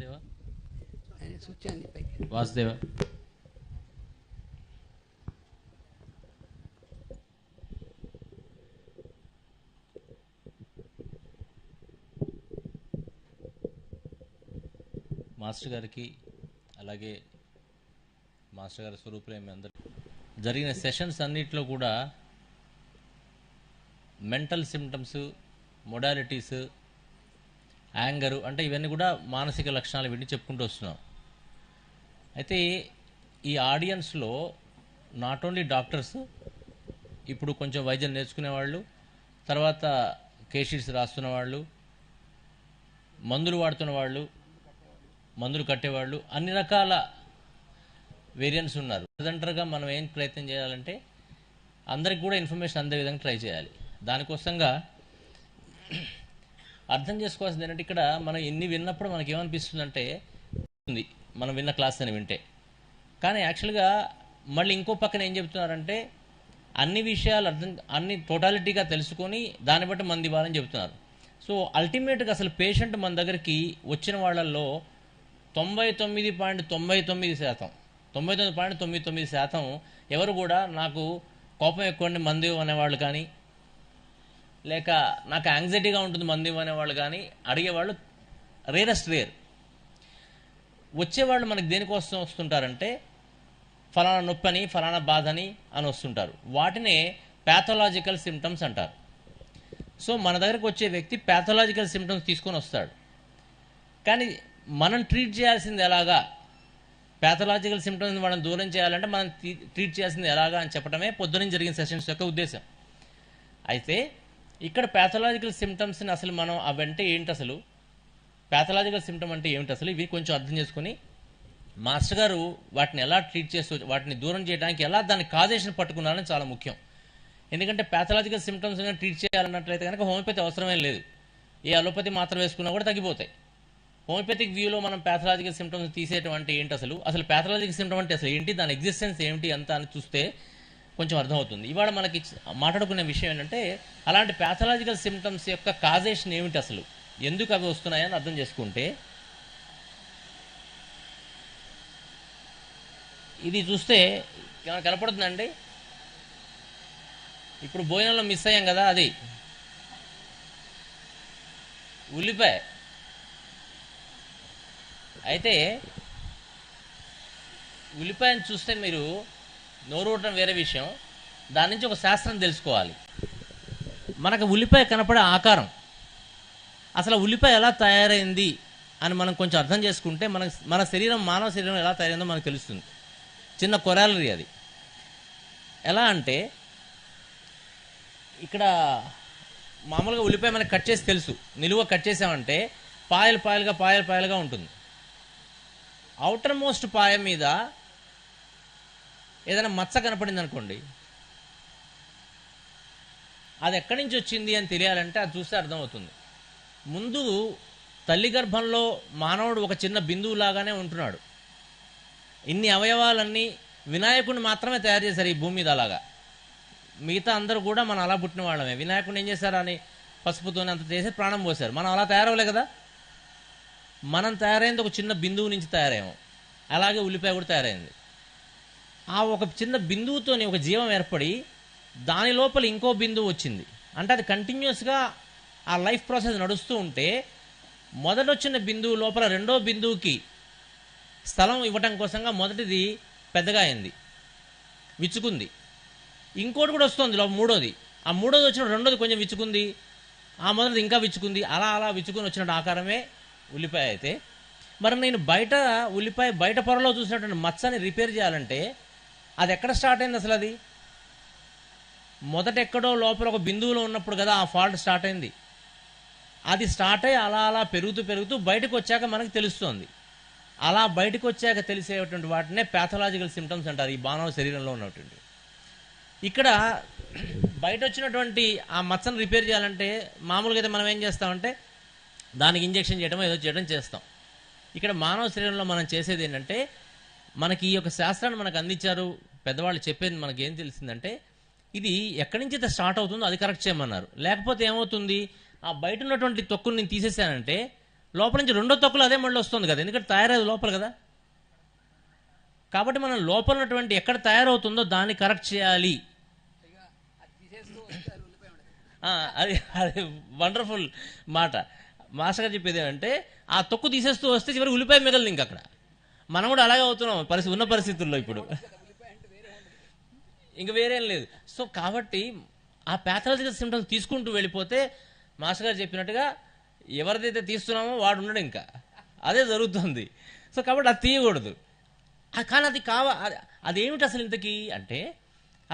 Vasudeva switch అండి పైకి. Vasudeva master గారికి అలాగే మాస్టర్ గారి స్వరూపులేమి అందరూ జరిగిన సెషన్స్ అన్నిట్లో కూడా మెంటల్ సిమ్టమ్స్, మొడాలిటీస్, యాంగరు అంటే ఇవన్నీ కూడా మానసిక లక్షణాలు వీటిని చెప్పుకుంటూ వస్తున్నాం. అయితే ఈ ఆడియన్స్లో నాట్ ఓన్లీ డాక్టర్స్, ఇప్పుడు కొంచెం వైద్యం నేర్చుకునేవాళ్ళు, తర్వాత కేషీట్స్ రాస్తున్న వాళ్ళు, మందులు వాడుతున్న వాళ్ళు, మందులు కట్టేవాళ్ళు, అన్ని రకాల వేరియంట్స్ ఉన్నారు. తదనంతరంగా మనం ఏం ప్రయత్నం చేయాలంటే అందరికి కూడా ఇన్ఫర్మేషన్ అందే విధంగా ట్రై చేయాలి. దానికోసంగా అర్థం చేసుకోవాల్సింది ఏంటంటే ఇక్కడ మనం ఎన్ని విన్నప్పుడు మనకి ఏమనిపిస్తుందంటే ఉంది మనం విన్న క్లాస్ అని వింటే, కానీ యాక్చువల్గా మళ్ళీ ఇంకో పక్కన ఏం చెప్తున్నారంటే అన్ని విషయాలు అన్ని టోటాలిటీగా తెలుసుకొని దాన్ని బట్టి మంది ఇవ్వాలని చెప్తున్నారు. సో అల్టిమేట్గా అసలు పేషెంట్ మన దగ్గరికి వచ్చిన వాళ్ళల్లో 99.99% ఎవరు కూడా నాకు కోపం ఎక్కువండి మందు అనేవాళ్ళు కానీ, లేక నాకు యాంగ్జైటీగా ఉంటుంది మందు అనేవాళ్ళు కానీ అడిగేవాళ్ళు రేరెస్ట్ రేర్. వచ్చేవాళ్ళు మనకి దేనికోసం వస్తుంటారంటే ఫలానా నొప్పని, ఫలానా బాధని అని వస్తుంటారు. వాటినే ప్యాథలాజికల్ సిమ్టమ్స్ అంటారు. సో మన దగ్గరకు వచ్చే వ్యక్తి ప్యాథలాజికల్ సిమ్టమ్స్ తీసుకొని వస్తాడు. కానీ మనం ట్రీట్ చేయాల్సింది ఎలాగా, ప్యాథలాజికల్ సిమ్టమ్స్ మనం దూరం చేయాలంటే మనం ట్రీట్ చేయాల్సింది ఎలాగా అని చెప్పడమే పొద్దున జరిగిన సెషన్స్ యొక్క ఉద్దేశం. అయితే ఇక్కడ ప్యాథలాజికల్ సిమ్టమ్స్ని అసలు మనం అవంటే ఏంటి, అసలు ప్యాథలాజికల్ సిమ్టమ్ అంటే ఏమిటి, అసలు ఇవి కొంచెం అర్థం చేసుకుని మాస్టర్ గారు వాటిని ఎలా ట్రీట్ చేస్తూ వాటిని దూరం చేయడానికి ఎలా దాని కాజేషన్ పట్టుకున్నారని చాలా ముఖ్యం. ఎందుకంటే ప్యాథలాజికల్ సిమ్టమ్స్ ట్రీట్ చేయాలన్నట్లయితే కనుక హోమియోపతి అవసరమే లేదు. ఏ అలోపతి మాత్రం వేసుకున్నా కూడా తగ్గిపోతాయి. హోమియోపతిక్ వ్యూలో మనం ప్యాథలాజికల్ సిమ్టమ్స్ తీసేటువంటి ఏంటి, అసలు ప్యాథలాజికల్ సిమ్టమ్ అంటే అసలు ఏంటి, దాని ఎగ్జిస్టెన్స్ ఏమిటి అంత అని చూస్తే కొంచెం అర్థమవుతుంది. ఇవాళ మనకి మాట్లాడుకునే విషయం ఏంటంటే అలాంటి ప్యాథలాజికల్ సిమ్టమ్స్ యొక్క కాజేషన్ ఏమిటి, అసలు ఎందుకు అవి వస్తున్నాయని అర్థం చేసుకుంటే, ఇది చూస్తే ఏమైనా కనపడుతుందండి. ఇప్పుడు భోజనంలో మిస్ అయ్యాం కదా, అది ఉల్లిపాయ. అయితే ఉల్లిపాయను చూస్తే మీరు నోరూడటం వేరే విషయం, దాని నుంచి ఒక శాస్త్రం తెలుసుకోవాలి. మనకు ఉల్లిపాయ కనపడే ఆకారం, అసలు ఉల్లిపాయ ఎలా తయారైంది అని మనం కొంచెం అర్థం చేసుకుంటే మన శరీరం, మానవ శరీరం ఎలా తయారైందో మనకు తెలుస్తుంది. చిన్న కొరాలరీ అది. ఎలా అంటే ఇక్కడ మామూలుగా ఉల్లిపాయ మనకి కట్ చేసి తెలుసు, నిలువ కట్ చేసామంటే పాయలుగా ఉంటుంది. అవుటర్ మోస్ట్ పాయ మీద ఏదైనా మచ్చ కనపడింది అనుకోండి, అది ఎక్కడి నుంచి వచ్చింది అని తెలియాలంటే అది చూస్తే అర్థమవుతుంది. ముందు తల్లి గర్భంలో మానవుడు ఒక చిన్న బిందువు లాగానే ఉంటున్నాడు. ఇన్ని అవయవాలన్నీ వినాయకుడిని మాత్రమే తయారు చేశారు ఈ భూమి మీద. అలాగా మిగతా అందరూ కూడా మనం అలా పుట్టిన వాళ్ళమే. వినాయకుడిని ఏం చేశారు అని పసుపుతోనే అంత చేసి ప్రాణం పోశారు. మనం అలా తయారవలే కదా, మనం తయారైంది ఒక చిన్న బిందువు నుంచి తయారయ్యాము. అలాగే ఉల్లిపాయ కూడా తయారైంది. ఆ ఒక చిన్న బిందువుతోని ఒక జీవం ఏర్పడి దాని లోపల ఇంకో బిందువు వచ్చింది. అంటే అది కంటిన్యూస్గా ఆ లైఫ్ ప్రాసెస్ నడుస్తూ ఉంటే మొదట వచ్చిన బిందువు లోపల రెండో బిందువుకి స్థలం ఇవ్వటం కోసంగా మొదటిది పెద్దగా అయింది, విచ్చుకుంది. ఇంకోటి కూడా వస్తుంది మూడోది. ఆ మూడోది వచ్చిన రెండోది కొంచెం విచ్చుకుంది, ఆ మొదటిది ఇంకా విచ్చుకుంది. అలా విచ్చుకుని వచ్చినట్టు ఆకారమే ఉల్లిపాయ. అయితే మరి నేను ఉల్లిపాయ బయట పొరలో చూసినటువంటి మచ్చని రిపేర్ చేయాలంటే అది ఎక్కడ స్టార్ట్ అయింది, అసలు అది మొదట ఎక్కడో లోపల ఒక బిందువులో ఉన్నప్పుడు కదా ఆ ఫాల్ట్ స్టార్ట్ అయింది. అది స్టార్ట్ అయ్యి అలా పెరుగుతూ బయటకు వచ్చాక మనకు తెలుస్తుంది. అలా బయటకు వచ్చాక తెలిసేటువంటి వాటినే ప్యాథలాజికల్ సిమ్టమ్స్ అంటారు ఈ మానవ శరీరంలో ఉన్నటువంటి. ఇక్కడ బయట వచ్చినటువంటి ఆ మచ్చను రిపేర్ చేయాలంటే మామూలుగా అయితే మనం ఏం చేస్తామంటే దానికి ఇంజెక్షన్ చేయడం ఏదో చేయడం చేస్తాం. ఇక్కడ మానవ శరీరంలో మనం చేసేది ఏంటంటే, మనకి ఈ యొక్క శాస్త్రాన్ని మనకు అందించారు పెద్దవాళ్ళు. చెప్పేది మనకి ఏం తెలిసిందంటే ఇది ఎక్కడి నుంచి అయితే స్టార్ట్ అవుతుందో అది కరెక్ట్ చేయమన్నారు. లేకపోతే ఏమవుతుంది, ఆ బయట ఉన్నటువంటి తొక్కుని నేను తీసేసానంటే లోపల నుంచి రెండో తొక్కలో అదే మళ్ళీ వస్తుంది కదా, ఎందుకంటే తయారయ్యేది లోపల కదా. కాబట్టి మనం లోపల ఉన్నటువంటి ఎక్కడ తయారవుతుందో దాన్ని కరెక్ట్ చేయాలి. అది అది వండర్ఫుల్ మాట. మాస్టర్ గారు చెప్పేది ఏమంటే ఆ తొక్కు తీసేస్తూ వస్తే చివరికి ఉల్లిపాయ మిగలదు ఇంక అక్కడ. మనం కూడా అలాగే అవుతున్నాం ఉన్న పరిస్థితుల్లో ఇప్పుడు, ఇంక వేరేం లేదు. సో కాబట్టి ఆ ప్యాథలాజికల్ సిమ్టమ్స్ తీసుకుంటూ వెళ్ళిపోతే మాస్టర్ గారు చెప్పినట్టుగా ఎవరిదైతే తీస్తున్నామో వాడు ఉండడు, ఇంకా అదే జరుగుతుంది. సో కాబట్టి అది తీయకూడదు. కానీ అది అదేమిటి అసలు ఇంతకీ అంటే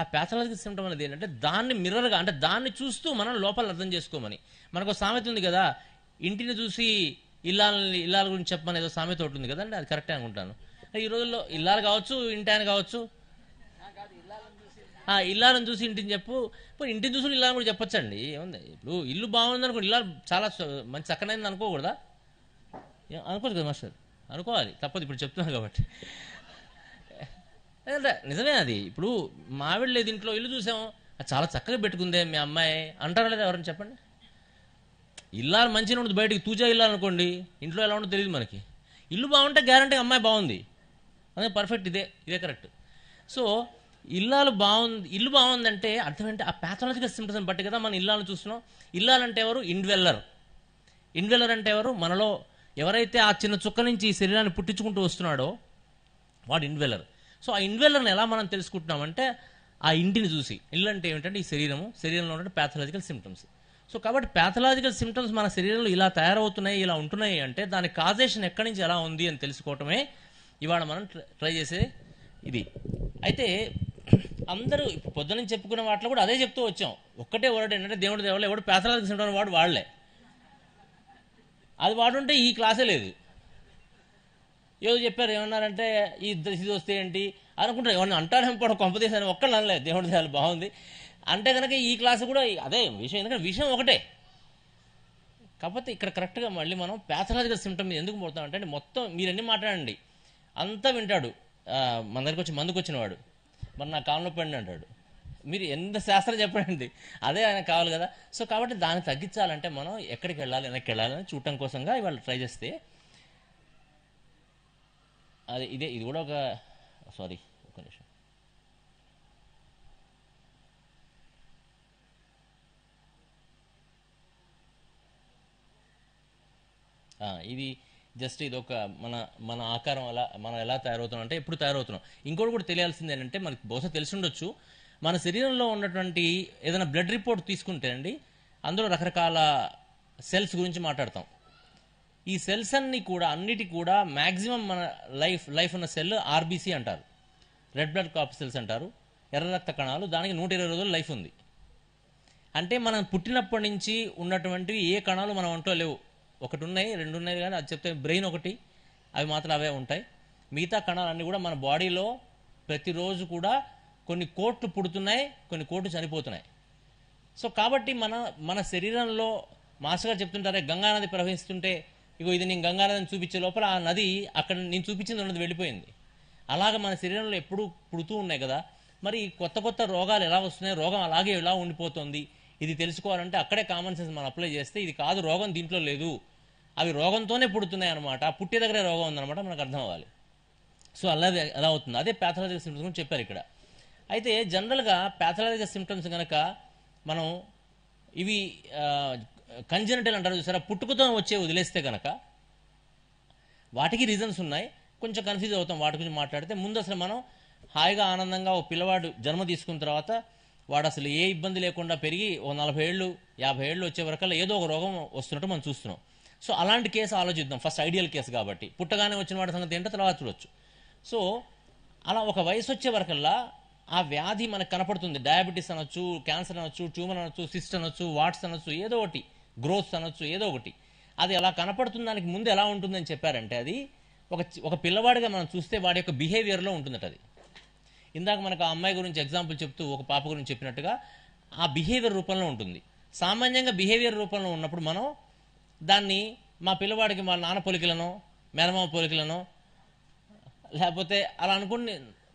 ఆ ప్యాథలాజికల్ సిమ్టమ్ అనేది ఏంటంటే దాన్ని మిర్రర్గా, అంటే దాన్ని చూస్తూ మనం లోపల అర్థం చేసుకోమని. మనకు సామెత ఉంది కదా, ఇంటిని చూసి ఇల్లాల గురించి చెప్పమని ఏదో సామెత ఒకటి ఉంది కదండి, అది కరెక్టే అనుకుంటాను. ఈ రోజుల్లో ఇల్లాలు కావచ్చు, ఇంటి ఆయన కావచ్చు, ఇల్లాలను చూసి ఇంటిని చెప్పు, ఇంటిని చూసి ఇల్లాలని కూడా చెప్పొచ్చండి. ఏముంది ఇప్పుడు ఇల్లు బాగుంది అనుకో, ఇల్లాలు చాలా మంచి చక్కనైంది అనుకోకూడదా? అనుకోవచ్చు కదా మాస్టర్, అనుకోవాలి, తప్పదు, ఇప్పుడు చెప్తున్నాను కాబట్టి. నిజమే అది. ఇప్పుడు మావిడ లేదు ఇంట్లో, ఇల్లు చూసాము చాలా చక్కగా పెట్టుకుందే మీ అమ్మాయి అంటారా లేదా ఎవరైనా చెప్పండి. ఇల్లాలు మంచిగా ఉండదు, బయటికి తూజా ఇల్లాలు అనుకోండి, ఇంట్లో ఎలా ఉండదో తెలియదు మనకి. ఇల్లు బాగుంటే గ్యారంటీగా అమ్మాయి బాగుంది, అదే పర్ఫెక్ట్, ఇదే కరెక్ట్. సో ఇల్లు బాగుందంటే అర్థం ఏంటి? ఆ ప్యాథలాజికల్ సిమ్టమ్స్ బట్టి కదా మనం ఇల్లాలను చూస్తున్నాం. ఇల్లాలంటే ఎవరు? ఇన్వెల్లర్ అంటే ఎవరు? మనలో ఎవరైతే ఆ చిన్న చుక్క నుంచి ఈ శరీరాన్ని పుట్టించుకుంటూ వస్తున్నాడో వాడు ఇన్వెల్లర్. సో ఆ ఇన్వెల్లర్ని ఎలా మనం తెలుసుకుంటున్నామంటే ఆ ఇంటిని చూసి. ఇల్లు అంటే ఏమిటంటే ఈ శరీరంలో ఉండే ప్యాథలాజికల్ సిమ్టమ్స్. సో కాబట్టి ప్యాథలాజికల్ సిమ్టమ్స్ మన శరీరంలో ఇలా తయారవుతున్నాయి, ఇలా ఉంటున్నాయి అంటే దాని కాజేషన్ ఎక్కడి నుంచి ఎలా ఉంది అని తెలుసుకోవటమే ఇవాళ మనం ట్రై చేసే ఇది. అయితే అందరూ ఇప్పుడు పొద్దున్న చెప్పుకున్న వాటిలో కూడా అదే చెప్తూ వచ్చాం. ఒక్కటే వర్డ్ ఏంటంటే దేవుడి దేవుళ్ళు ఎవడు ప్యాథలాజికల్ సిమ్టమ్ వాడు వాడలే. అది వాడుంటే ఈ క్లాసే లేదు. ఏదో చెప్పారు, ఏమన్నారంటే ఇది వస్తే ఏంటి అనుకుంటారు, ఎవరిని అంటారేమో కూడా కొంపదీసాను, ఒక్కళ్ళు అనలేదు దేవుడి దేవాలు బాగుంది అంటే కనుక ఈ క్లాసు కూడా అదే విషయం, ఎందుకంటే విషయం ఒకటే. కాకపోతే ఇక్కడ కరెక్ట్గా మళ్ళీ మనం ప్యాథలాజికల్ సిమ్టమ్ మీద ఎందుకు పోతామంటే మొత్తం మీరన్నీ మాట్లాడండి అంతా వింటాడు. మన దగ్గరికి వచ్చి మందుకు వచ్చినవాడు మరి నా కాలంలో పడిన అంటాడు. మీరు ఎంత శాస్త్రం చెప్పండి, అదే ఆయన కావాలి కదా. సో కాబట్టి దాన్ని తగ్గించాలంటే మనం ఎక్కడికి వెళ్ళాలి, వెనక్కి వెళ్ళాలని చూడటం కోసంగా ఇవాళ ట్రై చేస్తే అది ఇది కూడా ఒక నిమిషం. ఇది జస్ట్ ఇది ఒక మన ఆకారం అలా మనం ఎలా తయారవుతున్నాం అంటే ఎప్పుడు తయారవుతున్నాం. ఇంకోటి కూడా తెలియాల్సింది ఏంటంటే మనకి బహుశా తెలిసి ఉండొచ్చు, మన శరీరంలో ఉన్నటువంటి ఏదైనా బ్లడ్ రిపోర్ట్ తీసుకుంటే అండి అందులో రకరకాల సెల్స్ గురించి మాట్లాడతాం. ఈ సెల్స్ అన్నిటి కూడా మ్యాక్సిమం మన లైఫ్ ఉన్న సెల్ ఆర్బీసీ అంటారు, రెడ్ బ్లడ్ కార్పస్కల్స్ అంటారు, ఎర్ర రక్త కణాలు. దానికి 120 రోజులు లైఫ్ ఉంది. అంటే మనం పుట్టినప్పటి నుంచి ఉన్నటువంటివి ఏ కణాలు మన ఒంట్లో లేవు. ఒకటి ఉన్నాయి, 2 ఉన్నాయి, కానీ అది చెప్తే బ్రెయిన్ ఒకటి, అవి మాత్రం అవే ఉంటాయి. మిగతా కణాలన్నీ కూడా మన బాడీలో ప్రతిరోజు కూడా కొన్ని కోట్లు పుడుతున్నాయి, కొన్ని కోట్లు చనిపోతున్నాయి. సో కాబట్టి మన శరీరంలో మాస్టర్ గారు చెప్తుంటారే గంగానది ప్రవహిస్తుంటే ఇగో ఇది నేను గంగానదిని చూపించే లోపల ఆ నది అక్కడ నేను చూపించింది ఉన్నది వెళ్ళిపోయింది. అలాగ మన శరీరంలో ఎప్పుడు పుడుతూ ఉన్నాయి కదా. మరి కొత్త రోగాలు ఎలా వస్తున్నాయి, రోగం అలాగే ఎలా ఉండిపోతుంది, ఇది తెలుసుకోవాలంటే అక్కడే కామన్ సెన్స్ మనం అప్లై చేస్తే ఇది కాదు రోగం దీంట్లో లేదు, అవి రోగంతోనే పుడుతున్నాయి అనమాట, పుట్టే దగ్గరే రోగం ఉందన్నమాట మనకు అర్థం అవ్వాలి. సో అలాగే ఎలా అవుతుంది, అదే ప్యాథలాజికల్ సిమ్టమ్స్ గురించి చెప్పారు ఇక్కడ. అయితే జనరల్గా ప్యాథలాజికల్ సిమ్టమ్స్ కనుక మనం ఇవి కంజెనిటల్ అంటారు చూసారా, పుట్టుకతో వచ్చే వదిలేస్తే కనుక వాటికి రీజన్స్ ఉన్నాయి. కొంచెం కన్ఫ్యూజ్ అవుతాం వాటి గురించి మాట్లాడితే. ముందు అసలు మనం హాయిగా ఆనందంగా ఓ పిల్లవాడు జన్మ తీసుకున్న తర్వాత వాడు అసలు ఏ ఇబ్బంది లేకుండా పెరిగి ఓ 40 ఏళ్ళు 50 ఏళ్ళు వచ్చే వరకల్లా ఏదో ఒక రోగం వస్తున్నట్టు మనం చూస్తున్నాం. సో అలాంటి కేసు ఆలోచిద్దాం, ఫస్ట్ ఐడియల్ కేసు కాబట్టి. పుట్టగానే వచ్చిన వాడి సంగతి ఏంటో తర్వాత చూడొచ్చు. సో అలా ఒక వయసు వచ్చే వరకల్లా ఆ వ్యాధి మనకు కనపడుతుంది. డయాబెటీస్ అనొచ్చు, క్యాన్సర్ అనొచ్చు, ట్యూమర్ అనొచ్చు, సిస్ట్ అనొచ్చు, వాట్స్ అనొచ్చు, ఏదో ఒకటి, గ్రోత్స్ అనొచ్చు, ఏదో ఒకటి. అది అలా కనపడుతుంది. దానికి ముందు ఎలా ఉంటుందని చెప్పారంటే అది ఒక పిల్లవాడిగా మనం చూస్తే వాడి యొక్క బిహేవియర్లో ఉంటుందట. అది ఇందాక మనకు ఆ అమ్మాయి గురించి ఎగ్జాంపుల్ చెప్తూ ఒక పాప గురించి చెప్పినట్టుగా ఆ బిహేవియర్ రూపంలో ఉంటుంది. సామాన్యంగా బిహేవియర్ రూపంలో ఉన్నప్పుడు మనం దాన్ని మా పిల్లవాడికి మా నాన్న పోలికలను, మేనమామ పోలికలను, లేకపోతే అలా అనుకుని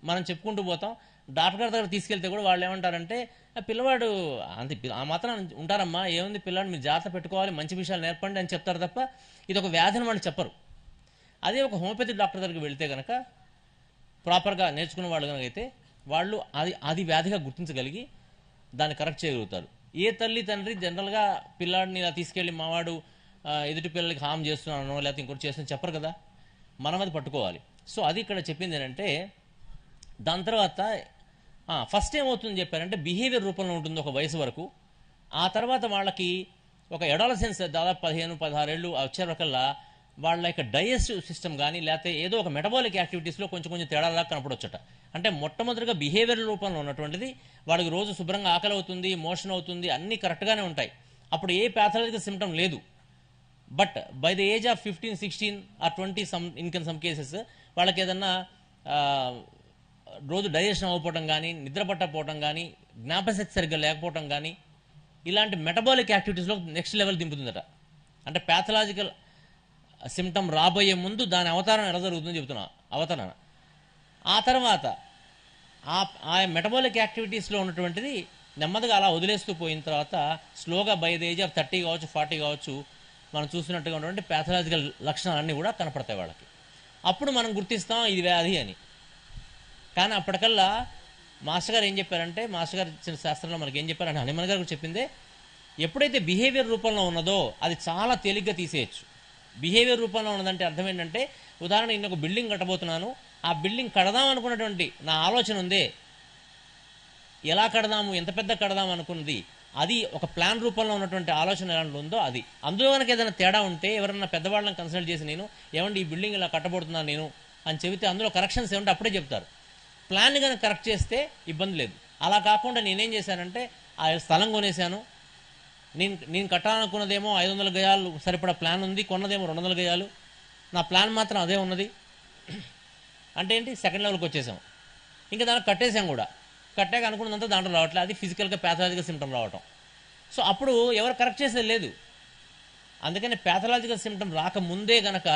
మనం చెప్పుకుంటూ పోతాం. డాక్టర్ గారి దగ్గర తీసుకెళ్తే కూడా వాళ్ళు ఏమంటారంటే "ఆ పిల్లవాడు అంతే ఆ మాత్రం ఉంటారమ్మా, ఏముంది పిల్లాడు మీరు జాగ్రత్త పెట్టుకోవాలి, మంచి విషయాలు నేర్పండి" అని చెప్తారు తప్ప ఇది ఒక వ్యాధిని వాళ్ళు చెప్పరు. అదే ఒక హోమియోపతి డాక్టర్ దగ్గరికి వెళ్తే కనుక ప్రాపర్గా నేర్చుకున్న వాళ్ళు కనుక అయితే వాళ్ళు అది వ్యాధిగా గుర్తించగలిగి దాన్ని కరెక్ట్ చేయగలుగుతారు. ఏ తల్లి తండ్రి జనరల్గా పిల్లాడిని ఇలా తీసుకెళ్ళి మావాడు ఎదుటి పిల్లలకి హామ్ చేస్తున్నానో లేకపోతే ఇంకోటి చేస్తున్నా చెప్పరు కదా, మనం అది పట్టుకోవాలి. సో అది ఇక్కడ చెప్పింది ఏంటంటే దాని తర్వాత ఫస్ట్ ఏమవుతుందని చెప్పారంటే బిహేవియర్ రూపంలో ఉంటుంది ఒక వయసు వరకు. ఆ తర్వాత వాళ్ళకి ఒక అడాలసెన్స్ దాదాపు 15-16 ఏళ్ళు వచ్చేవరకల్లా వాళ్ళ యొక్క డైజెస్టివ్ సిస్టమ్ కానీ లేకపోతే ఏదో ఒక మెటబాలిక్ యాక్టివిటీస్లో కొంచెం కొంచెం తేడాలా కనపడొచ్చట. అంటే మొట్టమొదటిగా బిహేవియర్ రూపంలో ఉన్నటువంటిది వాడికి రోజు శుభ్రంగా ఆకలి అవుతుంది, మోషన్ అవుతుంది, అన్నీ కరెక్ట్గానే ఉంటాయి. అప్పుడు ఏ ప్యాథలాజికల్ సిమ్టమ్ లేదు. But by the age of 15, 16 or 20 in some cases వాళ్ళకి ఏదన్నా రోజు డైజెషన్ అవ్వకపోవడం కానీ, నిద్ర పట్టకపోవడం కానీ, జ్ఞాపశక్తి సరిగ్గా లేకపోవడం కానీ, ఇలాంటి మెటబాలిక్ యాక్టివిటీస్లో నెక్స్ట్ లెవెల్ దింపుతుందట. అంటే ప్యాథలాజికల్ సిమ్టమ్ రాబోయే ముందు దాని అవతారం ఎలా జరుగుతుందని చెబుతున్నా, అవతరణ. ఆ తర్వాత ఆ మెటబాలిక్ యాక్టివిటీస్లో ఉన్నటువంటిది నెమ్మదిగా అలా వదిలేస్తూ పోయిన తర్వాత స్లోగా బై ద ఏజ్ ఆఫ్ 30 కావచ్చు, 40 కావచ్చు, మనం చూసినట్టుగా ఉన్నటువంటి ప్యాథలాజికల్ లక్షణాలన్నీ కూడా కనపడతాయి వాళ్ళకి. అప్పుడు మనం గుర్తిస్తాం ఇది వ్యాధి అని. కానీ అప్పటికల్లా మాస్టర్ గారు ఏం చెప్పారంటే, మాస్టర్ గారు ఇచ్చిన శాస్త్రంలో మనకి ఏం చెప్పారంటే హనుమాన్ గారు చెప్పిందే, ఎప్పుడైతే బిహేవియర్ రూపంలో ఉన్నదో అది చాలా తేలిగ్గా తీసేయచ్చు. బిహేవియర్ రూపంలో ఉన్నదంటే అర్థం ఏంటంటే, ఉదాహరణ నేను ఒక బిల్డింగ్ కట్టబోతున్నాను, ఆ బిల్డింగ్ కడదాం అనుకున్నటువంటి నా ఆలోచన ఉందే, ఎలా కడదాము, ఎంత పెద్ద కడదాం అనుకున్నది, అది ఒక ప్లాన్ రూపంలో ఉన్నటువంటి ఆలోచన ఎలాంటి ఉందో అది. అందులో కనుక ఏదైనా తేడా ఉంటే ఎవరన్నా పెద్దవాళ్ళని కన్సల్ట్ చేసి నేను ఏమండి ఈ బిల్డింగ్ ఇలా కట్టబోతున్నాను నేను అని చెబితే అందులో కరెక్షన్స్ ఏమంటే అప్పుడే చెప్తారు. ప్లాన్ని కనుక కరెక్ట్ చేస్తే ఇబ్బంది లేదు. అలా కాకుండా నేనేం చేశానంటే ఆ స్థలం కొనేశాను, నేను కట్టాలనుకున్నదేమో 500 గజాలు సరిపడా ప్లాన్ ఉంది, కొన్నదేమో 200 గజాలు, నా ప్లాన్ మాత్రం అదే ఉన్నది అంటే ఏంటి, సెకండ్ లెవెల్కి వచ్చేసాం. ఇంకా దానికి కట్టేసాం కూడా, కట్టాక అనుకున్నదంతా దాంట్లో రావట్లేదు, అది ఫిజికల్గా ప్యాథలాజికల్ సిమ్టమ్ రావటం. సో అప్పుడు ఎవరు కరెక్ట్ చేసేది లేదు. అందుకని ప్యాథలాజికల్ సిమ్టమ్ రాకముందే గనక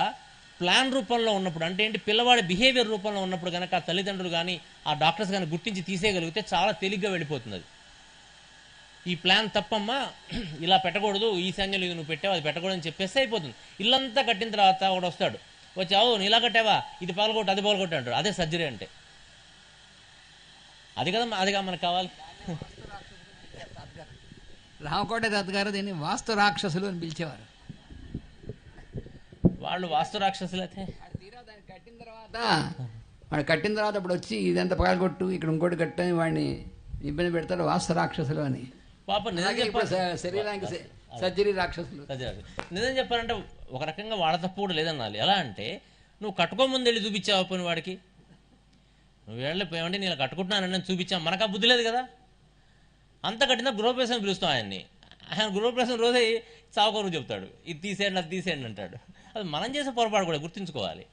ప్లాన్ రూపంలో ఉన్నప్పుడు, అంటే ఏంటి పిల్లవాడి బిహేవియర్ రూపంలో ఉన్నప్పుడు కనుక ఆ తల్లిదండ్రులు కానీ ఆ డాక్టర్స్ కానీ గుర్తించి తీసేయగలిగితే చాలా తేలిగ్గా వెళ్ళిపోతుంది అది. ఈ ప్లాన్ తప్పమ్మా, ఇలా పెట్టకూడదు, ఈ సంఖ్యలో ఇది నువ్వు పెట్టావు అది పెట్టకూడదు అని చెప్పేస్తే అయిపోతుంది. ఇల్లంతా కట్టిన తర్వాత ఒకడు వస్తాడు, వచ్చి అవు నీ ఇలా కట్టావా, ఇది పగలగొట్టు అది పగలగొట్టు అంటాడు. అదే సర్జరీ అంటే. అది కదా అదిగా మనకు కావాలి. రామకోట దత్ గారు దీన్ని వాస్తు రాక్షసులు అని పిలిచేవారు. వాళ్ళు వాస్తు రాక్షసులు అయితే వాడు కట్టిన తర్వాత అప్పుడు వచ్చి ఇదంతా పగలగొట్టు ఇక్కడ ఇంకోటి కట్టని వాడిని ఇబ్బంది పెడతాడు, వాస్తు రాక్షసులు అని. పాప శరీరానికి సర్జరీ రాక్షసులు. నిజం చెప్పాలంటే ఒక రకంగా వాళ్ళ తప్పు కూడా లేదన్నాలి. ఎలా అంటే నువ్వు కట్టుకోముందు వెళ్ళి చూపించావు పోయిన వాడికి, నువ్వు వెళ్ళిపోయావంటే నేను కట్టుకుంటున్నానని చూపించావు, మనకు ఆ బుద్ధి లేదు కదా. అంత కట్టిన గృహప్రవేశం పిలుస్తాం ఆయన్ని, ఆయన గృహప్రవేశం రోజే చావుకోరు చెప్తాడు, ఇది తీసేయండి అది తీసేయండి అంటాడు. అది మనం చేసే పొరపాటు కూడా గుర్తుంచుకోవాలి.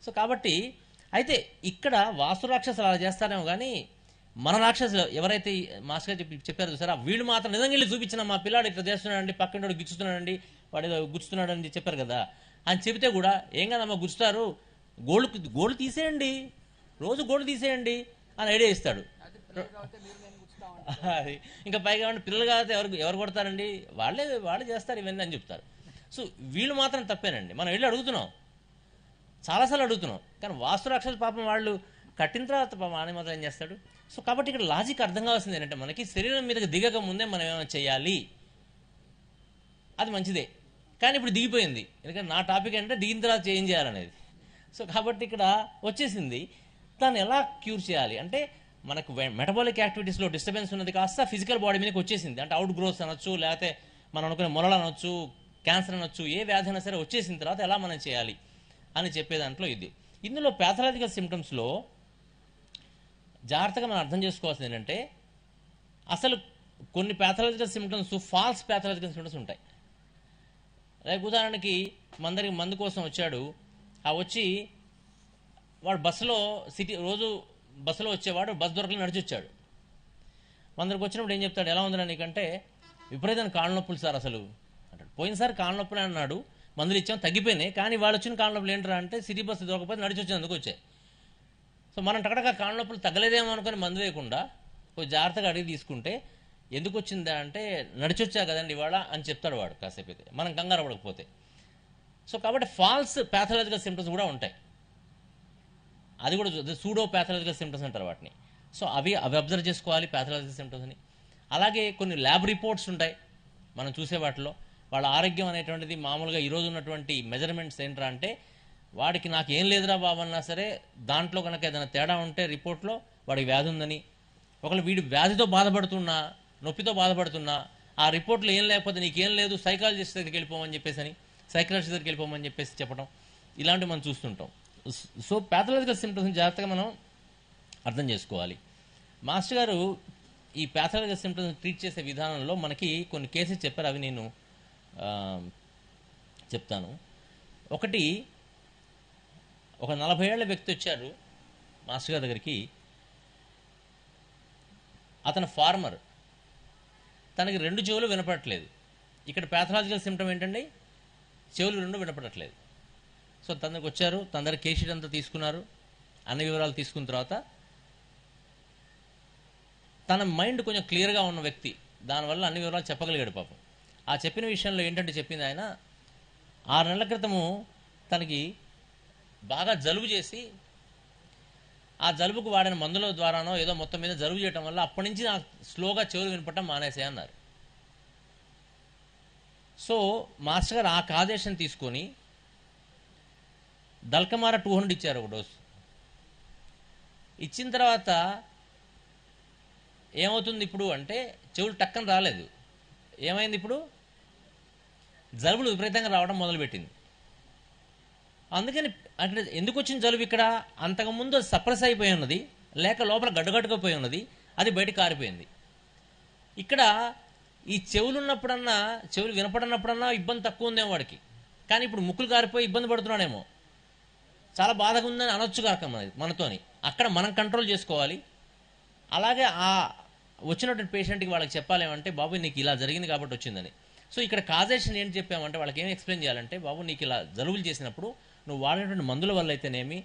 సో కాబట్టి అయితే ఇక్కడ వాస్తు రాక్షసులు అలా చేస్తారేమో కానీ మన రాక్షసులు ఎవరైతే మాస్టర్ చెప్పారు చూసారా, వీళ్ళు మాత్రం నిజంగా వెళ్ళి చూపించిన మా పిల్లాడు ఇట్లా చేస్తున్నాడండి, పక్కన గుచ్చుతున్నాడండి, వాడు గుచ్చుతున్నాడని చెప్పారు కదా అని చెబితే కూడా ఏం కదమ్మా గుచ్చుతారు, గోళ్ళు తీసేయండి, రోజు గోళ్ళు తీసేయండి అని ఐడియా ఇస్తాడు. అది ఇంకా పైగా పిల్లలు కాబట్టి ఎవరు కొడతారండి, వాళ్ళే చేస్తారు ఇవన్నీ అని చెప్తారు. సో వీళ్ళు మాత్రం తప్పేనండి. మనం వెళ్ళి అడుగుతున్నాం, చాలాసార్లు అడుగుతున్నాం, కానీ వాస్తు రాక్షసు పాపం వాళ్ళు కట్టిన తర్వాత పాపం ఆనే మాత్రం ఏం చేస్తాడు. సో కాబట్టి ఇక్కడ లాజిక్ అర్థం కావాల్సింది ఏంటంటే మనకి శరీరం మీదకి దిగక ముందే మనం ఏమైనా చేయాలి, అది మంచిదే. కానీ ఇప్పుడు దిగిపోయింది, ఎందుకంటే నా టాపిక్ అంటే దిగిన తర్వాత ఏం చేయాలనేది. సో కాబట్టి ఇక్కడ వచ్చేసింది, దాన్ని ఎలా క్యూర్ చేయాలి అంటే మనకు మెటబాలిక్ యాక్టివిటీస్లో డిస్టర్బెన్స్ ఉన్నది కాస్త ఫిజికల్ బాడీ మీదకి వచ్చేసింది. అంటే అవుట్ గ్రోత్స్ అనొచ్చు, లేకపోతే మనం అనుకునే మొలలు అనొచ్చు, క్యాన్సర్ అనొచ్చు, ఏ వ్యాధి అయినా సరే వచ్చేసిన తర్వాత ఎలా మనం చేయాలి అని చెప్పే దాంట్లో ఇది. ఇందులో ప్యాథలాజికల్ సిమ్టమ్స్లో జాగ్రత్తగా మనం అర్థం చేసుకోవాల్సింది ఏంటంటే అసలు కొన్ని pathological symptoms false pathological symptoms ఉంటాయి. లైక్ ఉదాహరణకి మందరికి మందు కోసం వచ్చాడు, వచ్చి వాడు బస్సులో రోజు బస్సులో వచ్చేవాడు, బస్సు దొరకలు నడిచి వచ్చాడు. మందరికి వచ్చినప్పుడు ఏం చెప్తాడు, ఎలా ఉందిరా నీకంటే విపరీతమైన కాళ్ళ నొప్పులు సార్ అసలు అంటాడు. పోయినసారి కాళ్ళ నొప్పులు అన్నాడు, మందులు ఇచ్చాం తగ్గిపోయినాయి, కానీ వాళ్ళు వచ్చిన కాళ్ళ నొప్పులు ఏంటరా అంటే సిటీ బస్సు దొరకపోతే నడిచి వచ్చినందుకు వచ్చాయి. సో మనం టకటగా కాళ్ళ నొప్పులు తగ్గలేదేమో అనుకుని మందు వేయకుండా కొంచెం జాగ్రత్తగా అడిగి తీసుకుంటే ఎందుకు వచ్చిందా అంటే నడిచొచ్చా కదండి ఇవాళ అని చెప్తాడు వాడు కాసేపు అయితే, మనం కంగారు పడకపోతే. సో కాబట్టి ఫాల్స్ ప్యాథలాజికల్ సిమ్టమ్స్ కూడా ఉంటాయి, అది కూడా సూడో ప్యాథలాజికల్ సిమ్టమ్స్ అంటారు వాటిని. సో అవి అబ్జర్వ్ చేసుకోవాలి ప్యాథలాజికల్ సిమ్టమ్స్ని. అలాగే కొన్ని ల్యాబ్ రిపోర్ట్స్ ఉంటాయి మనం చూసే వాటిలో. వాళ్ళ ఆరోగ్యం అనేటువంటిది మామూలుగా ఈరోజు ఉన్నటువంటి మెజర్మెంట్స్ ఏంట్రా అంటే, వాడికి నాకు ఏం లేదురా బాబు అన్నా సరే దాంట్లో కనుక ఏదైనా తేడా ఉంటే రిపోర్ట్లో వాడికి వ్యాధి ఉందని, ఒకవేళ వీడు వ్యాధితో బాధపడుతున్నా నొప్పితో బాధపడుతున్నా ఆ రిపోర్ట్లో ఏం లేకపోతే నీకేం లేదు సైకాలజిస్ట్ దగ్గరికి వెళ్ళిపోమని చెప్పేసి అని, సైకాలజిస్ట్ దగ్గరికి వెళ్ళిపోమని చెప్పేసి చెప్పడం, ఇలాంటివి మనం చూస్తుంటాం. సో ప్యాథలాజికల్ సిమ్టమ్స్ని జాగ్రత్తగా మనం అర్థం చేసుకోవాలి. మాస్టర్ గారు ఈ ప్యాథలాజికల్ సిమ్టమ్స్ ట్రీట్ చేసే విధానంలో మనకి కొన్ని కేసెస్ చెప్పారు, అవి నేను చెప్తాను. ఒకటి, ఒక 40 ఏళ్ల వ్యక్తి వచ్చారు మాస్టర్ గారి దగ్గరికి. అతను ఫార్మర్, తనకి 2 చెవులు వినపడట్లేదు. ఇక్కడ ప్యాథలాజికల్ సిమ్టమ్ ఏంటండి, చెవులు 2 వినపడట్లేదు. సో తన దగ్గరికి వచ్చారు, తన దగ్గర కేస్ షీట్ అంతా తీసుకున్నారు. అన్ని వివరాలు తీసుకున్న తర్వాత తన మైండ్ కొంచెం క్లియర్గా ఉన్న వ్యక్తి, దానివల్ల అన్ని వివరాలు చెప్పగలిగాడు పాపం. ఆ చెప్పిన విషయంలో ఏంటంటే చెప్పింది ఆయన, 6 నెలల క్రితము తనకి బాగా జలుబు చేసి ఆ జలుబుకు వాడిన మందుల ద్వారానో ఏదో మొత్తం మీద జలుబు చేయటం వల్ల అప్పటి నుంచి నాకు స్లోగా చెవులు వినపడటం మానేసే అన్నారు. సో మాస్టర్ గారు ఆ కాజేషన్ తీసుకొని దల్కమార 200 ఇచ్చారు ఒక డోసు. ఇచ్చిన తర్వాత ఏమవుతుంది ఇప్పుడు అంటే, చెవులు టక్కన రాలేదు, ఏమైంది ఇప్పుడు జలుబులు విపరీతంగా రావడం మొదలుపెట్టింది. అందుకని అంటే ఎందుకు వచ్చిన జలుబు ఇక్కడ, అంతకుముందు సప్రెస్ అయిపోయి ఉన్నది, లేక లోపల గడ్డగట్టుకుపోయి ఉన్నది, అది బయట కారిపోయింది. ఇక్కడ ఈ చెవులు ఉన్నప్పుడన్నా, చెవులు వినపడనప్పుడన్నా ఇబ్బంది తక్కువ ఉందేమో వాడికి, కానీ ఇప్పుడు ముక్కులు కారిపోయి ఇబ్బంది పడుతున్నాడేమో, చాలా బాధగా ఉందని అనొచ్చు కాక మనతోని. అక్కడ మనం కంట్రోల్ చేసుకోవాలి. అలాగే ఆ వచ్చినటువంటి పేషెంట్కి వాళ్ళకి చెప్పాలేమంటే, బాబు నీకు ఇలా జరిగింది కాబట్టి వచ్చిందని. సో ఇక్కడ కాజేషన్ ఏంటి చెప్పామంటే, వాళ్ళకి ఏమి ఎక్స్ప్లెయిన్ చేయాలంటే, బాబు నీకు ఇలా జలుబులు చేసినప్పుడు నువ్వు వాడినటువంటి మందుల వల్ల అయితేనేమి,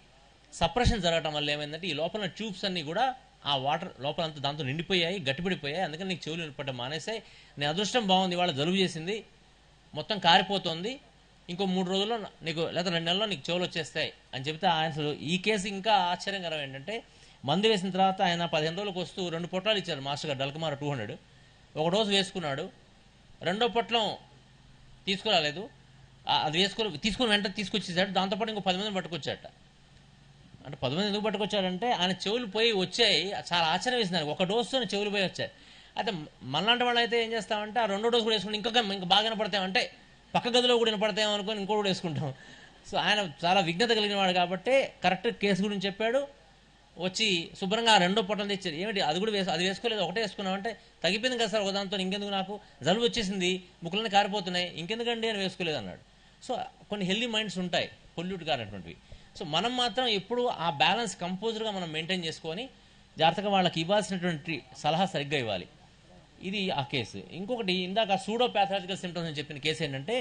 సప్రెషన్ జరగటం వల్ల ఏమైందంటే ఈ లోపల ట్యూబ్స్ అన్నీ కూడా ఆ వాటర్ లోపలంతా దాంతో నిండిపోయాయి, గట్టిపడిపోయాయి, అందుకని నీకు చెవులు వినపడటం మానేసాయి. నీ అదృష్టం బాగుంది, వాళ్ళ జలుబు చేసింది మొత్తం కారిపోతుంది, ఇంకో 3 రోజుల్లో నీకు లేదా 2 నెలల్లో నీకు చెవులు వచ్చేస్తాయి అని చెబితే ఆయన. ఈ కేసు ఇంకా ఆశ్చర్యకరం ఏంటంటే, మందు వేసిన తర్వాత ఆయన 15 రోజులకు వస్తూ 2 పొట్లాలు ఇచ్చారు మాస్టర్ గారు, డల్కమార 200. ఒక డోసు వేసుకున్నాడు, 2వ పొట్లం తీసుకురాలేదు, అది తీసుకుని వెంటనే తీసుకొచ్చేసాడు. దాంతోపాటు ఇంకో 10 మందిని పట్టుకొచ్చాట. అంటే 10 మంది ఎందుకు పట్టుకొచ్చాడంటే, ఆయన చెవులు పోయి వచ్చాయి, చాలా ఆశ్చర్యం వేసింది. ఒక డోసుతో చెవులు పోయి వచ్చాయి. అయితే మనలాంటి వాళ్ళు అయితే ఏం చేస్తామంటే, ఆ 2వ డోసు కూడా వేసుకుంటే ఇంకా బాగా వినపడతామంటే, పక్క గదిలో కూడా వినపడతామో అనుకొని ఇంకోటి కూడా వేసుకుంటాం. సో ఆయన చాలా విఘ్నత కలిగిన వాడు కాబట్టి కరెక్ట్ కేసు గురించి చెప్పాడు. వచ్చి శుభ్రంగా 2వ పొట్టలు తెచ్చారు. ఏమిటి అది కూడా అది వేసుకోలేదు, ఒకటే వేసుకున్నామంటే, తగ్గిపోయింది కదా సార్ ఒకదాంతో, ఇంకెందుకు, నాకు జలుబు వచ్చేసింది, ముక్కులన్నీ కారిపోతున్నాయి, ఇంకెందుకండి అని వేసుకోలేదు అన్నాడు. సో కొన్ని హెల్దీ మైండ్స్ ఉంటాయి పొల్యూట్ కానటువంటివి. సో మనం మాత్రం ఎప్పుడు ఆ బ్యాలెన్స్ కంపోజ్డ్గా మనం మెయింటైన్ చేసుకొని జాగ్రత్తగా వాళ్ళకి ఇవ్వాల్సినటువంటి సలహా సరిగ్గా ఇవ్వాలి. ఇది ఆ కేసు. ఇంకొకటి, ఇందాక సూడో ప్యాథలాజికల్ సిమ్టమ్స్ అని చెప్పిన కేసు ఏంటంటే,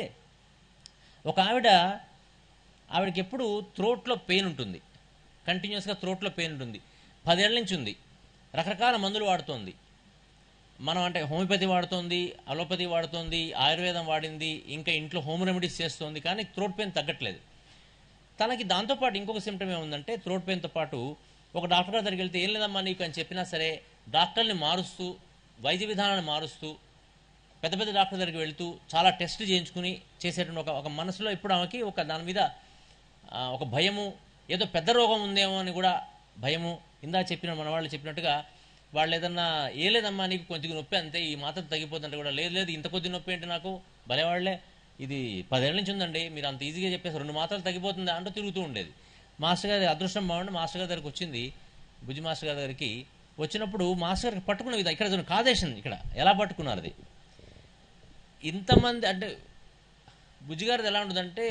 ఒక ఆవిడకి ఎప్పుడు థ్రోట్లో పెయిన్ ఉంటుంది, కంటిన్యూస్గా థ్రోట్లో పెయిన్ ఉంటుంది, 10 ఏళ్ల నుంచి ఉంది, రకరకాల మందులు వాడుతోంది. మనం అంటే హోమియోపతి వాడుతోంది, అలోపతి వాడుతోంది, ఆయుర్వేదం వాడింది, ఇంకా ఇంట్లో హోమ్ రెమెడీస్ చేస్తోంది, కానీ థ్రోట్ పెయిన్ తగ్గట్లేదు. తనకి దాంతోపాటు ఇంకొక సిమ్టమ్ ఏముందంటే, థ్రోట్ పెయిన్తో పాటు ఒక డాక్టర్ గారి దగ్గరికి వెళ్తే ఏం లేదమ్మా నీకు అని చెప్పినా సరే, డాక్టర్ని మారుస్తూ, వైద్య విధానాన్ని మారుస్తూ, పెద్ద పెద్ద డాక్టర్ దగ్గరికి వెళ్తూ చాలా టెస్టులు చేయించుకుని చేసేటువంటి ఒక మనసులో ఇప్పుడు ఆమెకి ఒక దాని మీద ఒక భయము, ఏదో పెద్ద రోగం ఉందేమో అని కూడా భయము. ఇందా చెప్పిన మన వాళ్ళు చెప్పినట్టుగా, వాళ్ళు ఏదన్నా ఏ లేదమ్మా నీకు కొంచెం నొప్పి అంతే, ఈ మాత్రం తగ్గిపోతుంటే కూడా లేదు ఇంత కొద్ది నొప్పి ఏంటి నాకు, భలేవాళ్లే, ఇది 10 ఏళ్ల నుంచి ఉందండి, మీరు అంత ఈజీగా చెప్పేసి 2 మాత్రలు తగ్గిపోతుందా అంటూ తిరుగుతూ ఉండేది. మాస్టర్ గారి అదృష్టం బాగుండి మాస్టర్ గారి దగ్గరికి వచ్చింది, బుజ్జి మాస్టర్ గారి దగ్గరికి వచ్చినప్పుడు మాస్టర్ గారికి పట్టుకున్న విధంగా, ఇక్కడ కాదేషన్ ఇక్కడ ఎలా పట్టుకున్నారు, అది ఇంతమంది అంటే బుజ్జిగారిది ఎలా ఉంటుందంటే,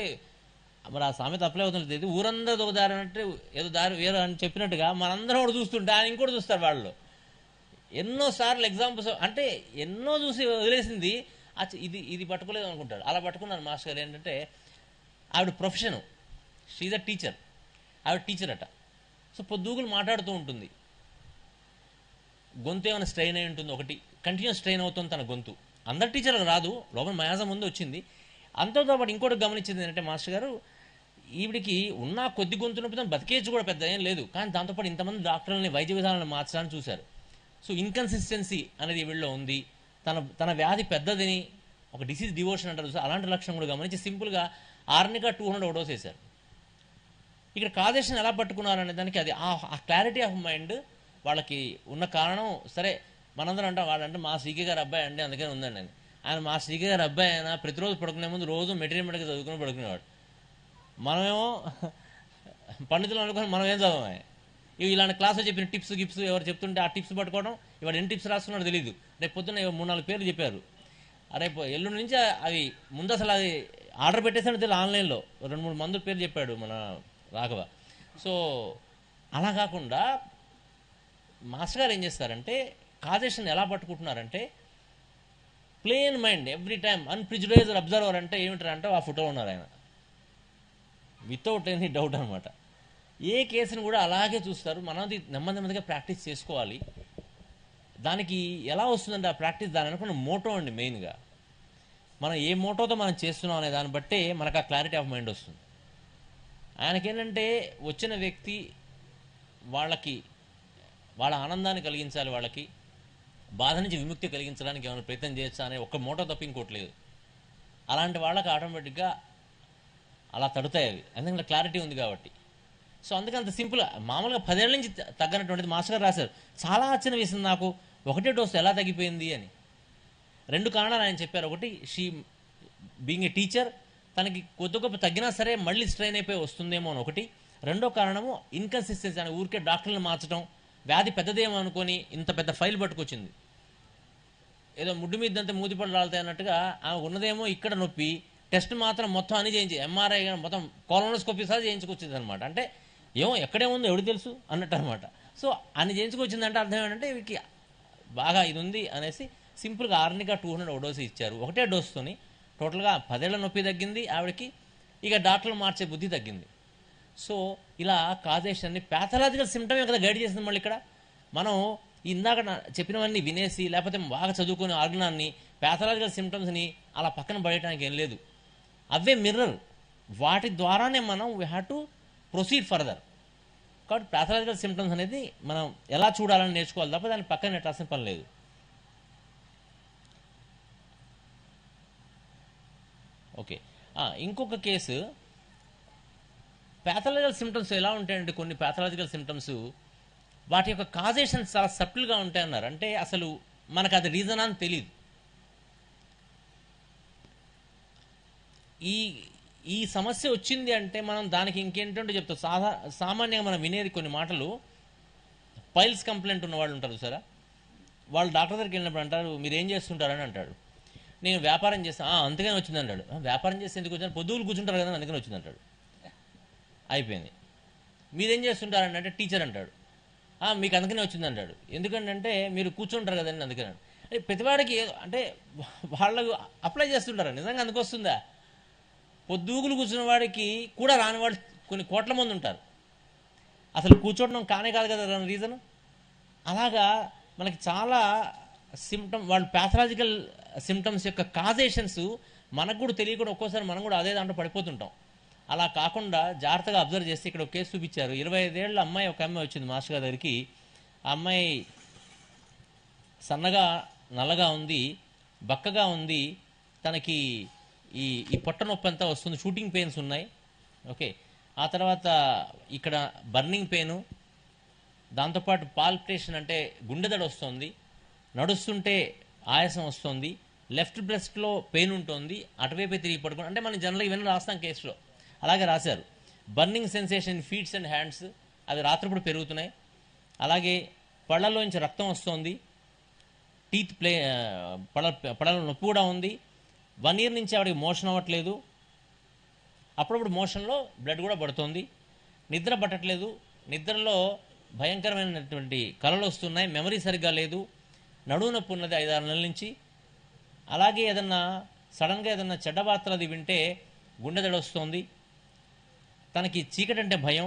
మరి ఆ సామెత అప్లై అవుతుంది, ఊరందరూ ఒక దారి అంటే ఏదో దారి వేరు అని చెప్పినట్టుగా మనందరం కూడా చూస్తుంటే ఆయన ఇంకోటి చూస్తారు. వాళ్ళు ఎన్నోసార్లు ఎగ్జాంపుల్స్ అంటే ఎన్నో చూసి వదిలేసింది, ఇది పట్టుకోలేదు అనుకుంటాడు. అలా పట్టుకున్నాను మాస్టర్ గారు. ఏంటంటే ఆవిడ ప్రొఫెషను, షీఈ్ అ టీచర్, ఆవిడ టీచర్ అట. సో పొద్దుగులు మాట్లాడుతూ ఉంటుంది, గొంతు ఏమైనా స్ట్రెయిన్ అయి ఉంటుంది, ఒకటి కంటిన్యూస్ స్ట్రెయిన్ అవుతుంది తన గొంతు. అందరు టీచర్లకు రాదు, లోపల మయాజం ముందు వచ్చింది. అంతతో పాటు ఇంకోటి గమనించింది ఏంటంటే మాస్టర్ గారు, ఈవిడికి ఉన్న కొద్ది గొంతు నొప్పితో బతికేచ్చు కూడా పెద్ద ఏం లేదు, కానీ దాంతోపాటు ఇంతమంది డాక్టర్లని వైద్య విధానాలను మార్చడానికి చూశారు. సో ఇన్కన్సిస్టెన్సీ అనేది వీళ్ళలో ఉంది. తన వ్యాధి పెద్దదని, ఒక డిసీజ్ డివోషన్ అంటారు, అలాంటి లక్షణం కూడా గమనించి సింపుల్గా ఆర్నికా 200 డోస్ వేశారు. ఇక్కడ కాజేషన్ ఎలా పట్టుకున్నారనే దానికి అది ఆ క్లారిటీ ఆఫ్ మైండ్ వాళ్ళకి ఉన్న కారణం. సరే మనందరం అంటాం, వాళ్ళంటే మా శ్రీకే గారు అబ్బాయి అండి అందుకని ఉందండి అని. ఆయన మా శ్రీకే గారు అబ్బాయి అయినా ప్రతిరోజు పడుకునే ముందు రోజు మెటీరియల్ చదువుకుని పడుకునేవాడు. మనమేమో పండితులు అనుకుని మనం ఏం చదవమే. ఇవి ఇలాంటి క్లాసులో చెప్పిన టిప్స్ గిప్స్ ఎవరు చెప్తుంటే ఆ టిప్స్ పట్టుకోవడం, ఇవాళ ఎన్ని టిప్స్ రాసుకున్నాడో తెలియదు. రేపు పొద్దున్న 3-4 పేర్లు చెప్పారు, రేపు ఎల్లుండి నుంచి అవి ముందు అసలు అది ఆర్డర్ పెట్టేసాడు తెలియదు, ఆన్లైన్లో 2-3 మందుల పేర్లు చెప్పాడు మన రాఘవ. సో అలా కాకుండా మాస్టర్ గారు ఏం చేస్తారంటే కాజేషన్ ఎలా పట్టుకుంటున్నారంటే plain mind every time unprejudiced observer. అంటే ఏమిటారంటే ఆ ఫోటో ఉన్నారు ఆయన, వితౌట్ ఎనీ డౌట్ అనమాట. ఏ కేసును కూడా అలాగే చూస్తారు. మనది నెమ్మదిగా ప్రాక్టీస్ చేసుకోవాలి. దానికి ఎలా వస్తుందంటే ఆ ప్రాక్టీస్ దాని అనుకున్న మోటో అండి. మెయిన్గా మనం ఏ మోటోతో మనం చేస్తున్నాం అనే దాన్ని బట్టే మనకు ఆ క్లారిటీ ఆఫ్ మైండ్ వస్తుంది. ఆయనకేంటంటే వచ్చిన వ్యక్తి వాళ్ళ ఆనందాన్ని కలిగించాలి, వాళ్ళకి బాధ నుంచి విముక్తి కలిగించడానికి ఏమైనా ప్రయత్నం చేయొచ్చా అనే ఒక్క మోటో తప్ప ఇంకోటి లేదు. అలాంటి వాళ్ళకి ఆటోమేటిక్గా అలా తడుతాయి అవి, ఎందుకంటే క్లారిటీ ఉంది కాబట్టి. సో అందుకని అంత సింపుల్. మామూలుగా 10 ఏళ్ళ నుంచి తగ్గనటువంటిది మాస్టర్ గారు రాశారు. చాలా ఆశ్చర్యం వేసింది నాకు, ఒకటే డోసు ఎలా తగ్గిపోయింది అని. 2 కారణాలు ఆయన చెప్పారు. ఒకటి, షీ బీయింగ్ ఏ టీచర్, తనకి కొద్ది గొప్ప తగ్గినా సరే మళ్ళీ స్ట్రెయిన్ అయిపోయి వస్తుందేమో అని ఒకటి. రెండో కారణము ఇన్కన్సిస్టెన్సీ, అని ఊరికే డాక్టర్లను మార్చడం, వ్యాధి పెద్దదేమో అనుకొని ఇంత పెద్ద ఫైల్ పట్టుకొచ్చింది. ఏదో ముడ్డు మీదంతా మూతిపళ్ళు రాలుతాయి అన్నట్టుగా ఆమె ఉన్నదేమో ఇక్కడ నొప్పి, టెస్ట్ మాత్రం మొత్తం అని చేయించి ఎంఆర్ఐ మొత్తం కోలోనోస్కోపీ సార్ చేయించుకొచ్చింది అనమాట. అంటే ఏమో ఎక్కడే ఉందో ఎవడు తెలుసు అన్నట్టు అనమాట. సో అని చేయించుకొచ్చిందంటే అర్థం ఏంటంటే వీరికి బాగా ఇది ఉంది అనేసి సింపుల్గా ఆర్నికా 200 డోసు ఇచ్చారు. ఒకటే డోసుతోని టోటల్గా 10 ఏళ్ల నొప్పి తగ్గింది ఆవిడకి, ఇక డాక్టర్లు మార్చే బుద్ధి తగ్గింది. సో ఇలా కాజేషన్ని ప్యాథలాజికల్ సిమ్టమే కదా గైడ్ చేసింది. మళ్ళీ ఇక్కడ మనం ఇందాక చెప్పినవన్నీ వినేసి లేకపోతే బాగా చదువుకునే ఆర్గనాన్ని ప్యాథలాజికల్ సిమ్టమ్స్ని అలా పక్కన పడేయడానికి ఏం లేదు. అవే మిర్రర్, వాటి ద్వారానే మనం we have to proceed further. కాబట్టి ప్యాథలాజికల్ సిమ్టమ్స్ అనేది మనం ఎలా చూడాలని నేర్చుకోవాలి తప్ప దాన్ని పక్కన నెట్టాల్సిన పని లేదు. ఓకే, ఇంకొక కేసు ప్యాథలాజికల్ సిమ్టమ్స్ ఎలా ఉంటాయంటే కొన్ని ప్యాథలాజికల్ సిమ్టమ్స్ వాటి యొక్క కాజేషన్స్ చాలా సటిల్గా ఉంటాయన్నారు. అంటే అసలు మనకు అది రీజన్ అని తెలియదు. ఈ సమస్య వచ్చింది అంటే మనం దానికి ఇంకేంటంటే చెప్తాం. సామాన్యంగా మనం వినేది కొన్ని మాటలు, పైల్స్ కంప్లైంట్ ఉన్న వాళ్ళు ఉంటారు సరే, వాళ్ళు డాక్టర్ దగ్గరికి వెళ్ళినప్పుడు అంటారు మీరు ఏం చేస్తుంటారని అంటాడు. నేను వ్యాపారం చేస్తాను, అందుకని వచ్చింది అంటాడు. వ్యాపారం చేస్తే ఎందుకు వచ్చాను, పొద్దుగులు కూర్చుంటారు కదా అందుకని వచ్చింది అంటాడు. అయిపోయింది. మీరేం చేస్తుంటారని అంటే టీచర్ అంటాడు. మీకు అందుకనే వచ్చింది అంటాడు. ఎందుకంటే మీరు కూర్చుంటారు కదండి అందుకని. ప్రతివాడికి అంటే వాళ్ళకు అప్లై చేస్తుంటారు. నిజంగా అందుకు వస్తుందా? పొద్దుగులు కూర్చున్న వాడికి కూడా రాని వాళ్ళు కొన్ని కోట్ల మంది ఉంటారు. అసలు కూర్చోవడం కానే కాదు కదా దాని రీజన్. అలాగా మనకి చాలా వాళ్ళు ప్యాథలాజికల్ సిమ్టమ్స్ యొక్క కాజేషన్స్ మనకు కూడా తెలియకుండా ఒక్కోసారి మనం కూడా అదే దాంట్లో పడిపోతుంటాం. అలా కాకుండా జాగ్రత్తగా అబ్జర్వ్ చేస్తే ఇక్కడ ఒక కేసు చూపించారు. 25 ఏళ్ళ అమ్మాయి, ఒక అమ్మాయి వచ్చింది మాస్టర్ గారి దగ్గరికి. ఆ అమ్మాయి సన్నగా నల్లగా ఉంది, బక్కగా ఉంది, తనకి ఈ పొట్ట నొప్పి అంతా వస్తుంది, షూటింగ్ పెయిన్స్ ఉన్నాయి. ఓకే, ఆ తర్వాత ఇక్కడ బర్నింగ్ పెయిను, దాంతోపాటు పాల్పిటేషన్ అంటే గుండెదడ వస్తుంది, నడుస్తుంటే ఆయాసం వస్తుంది, లెఫ్ట్ బ్రెస్ట్లో పెయిన్ ఉంటుంది, అటువైపే తిరిగి పడుకుని, అంటే మనం జనరల్గా ఇవన్నీ రాస్తాం కేసులో, అలాగే రాశారు. Burning sensation feets and hands, అవి రాత్రిపూట పెరుగుతున్నాయి. అలాగే పళ్ళలోంచి రక్తం వస్తుంది, టీత్ పళ్ళలో నొప్పి కూడా ఉంది. 1 year నుంచి ఆవిడకి మోషన్ అవ్వట్లేదు, అప్పుడప్పుడు మోషన్లో బ్లడ్ కూడా పడుతుంది, నిద్ర పట్టట్లేదు, నిద్రలో భయంకరమైనటువంటి కలలు వస్తున్నాయి, మెమరీ సరిగ్గా లేదు, నడువు నొప్పి ఉన్నది 5-6 నెలల నుంచి. అలాగే ఏదన్నా సడన్గా ఏదన్నా చెడ్డ వార్తలు అది వింటే గుండె దడ వస్తుంది, తనకి చీకటి అంటే భయం,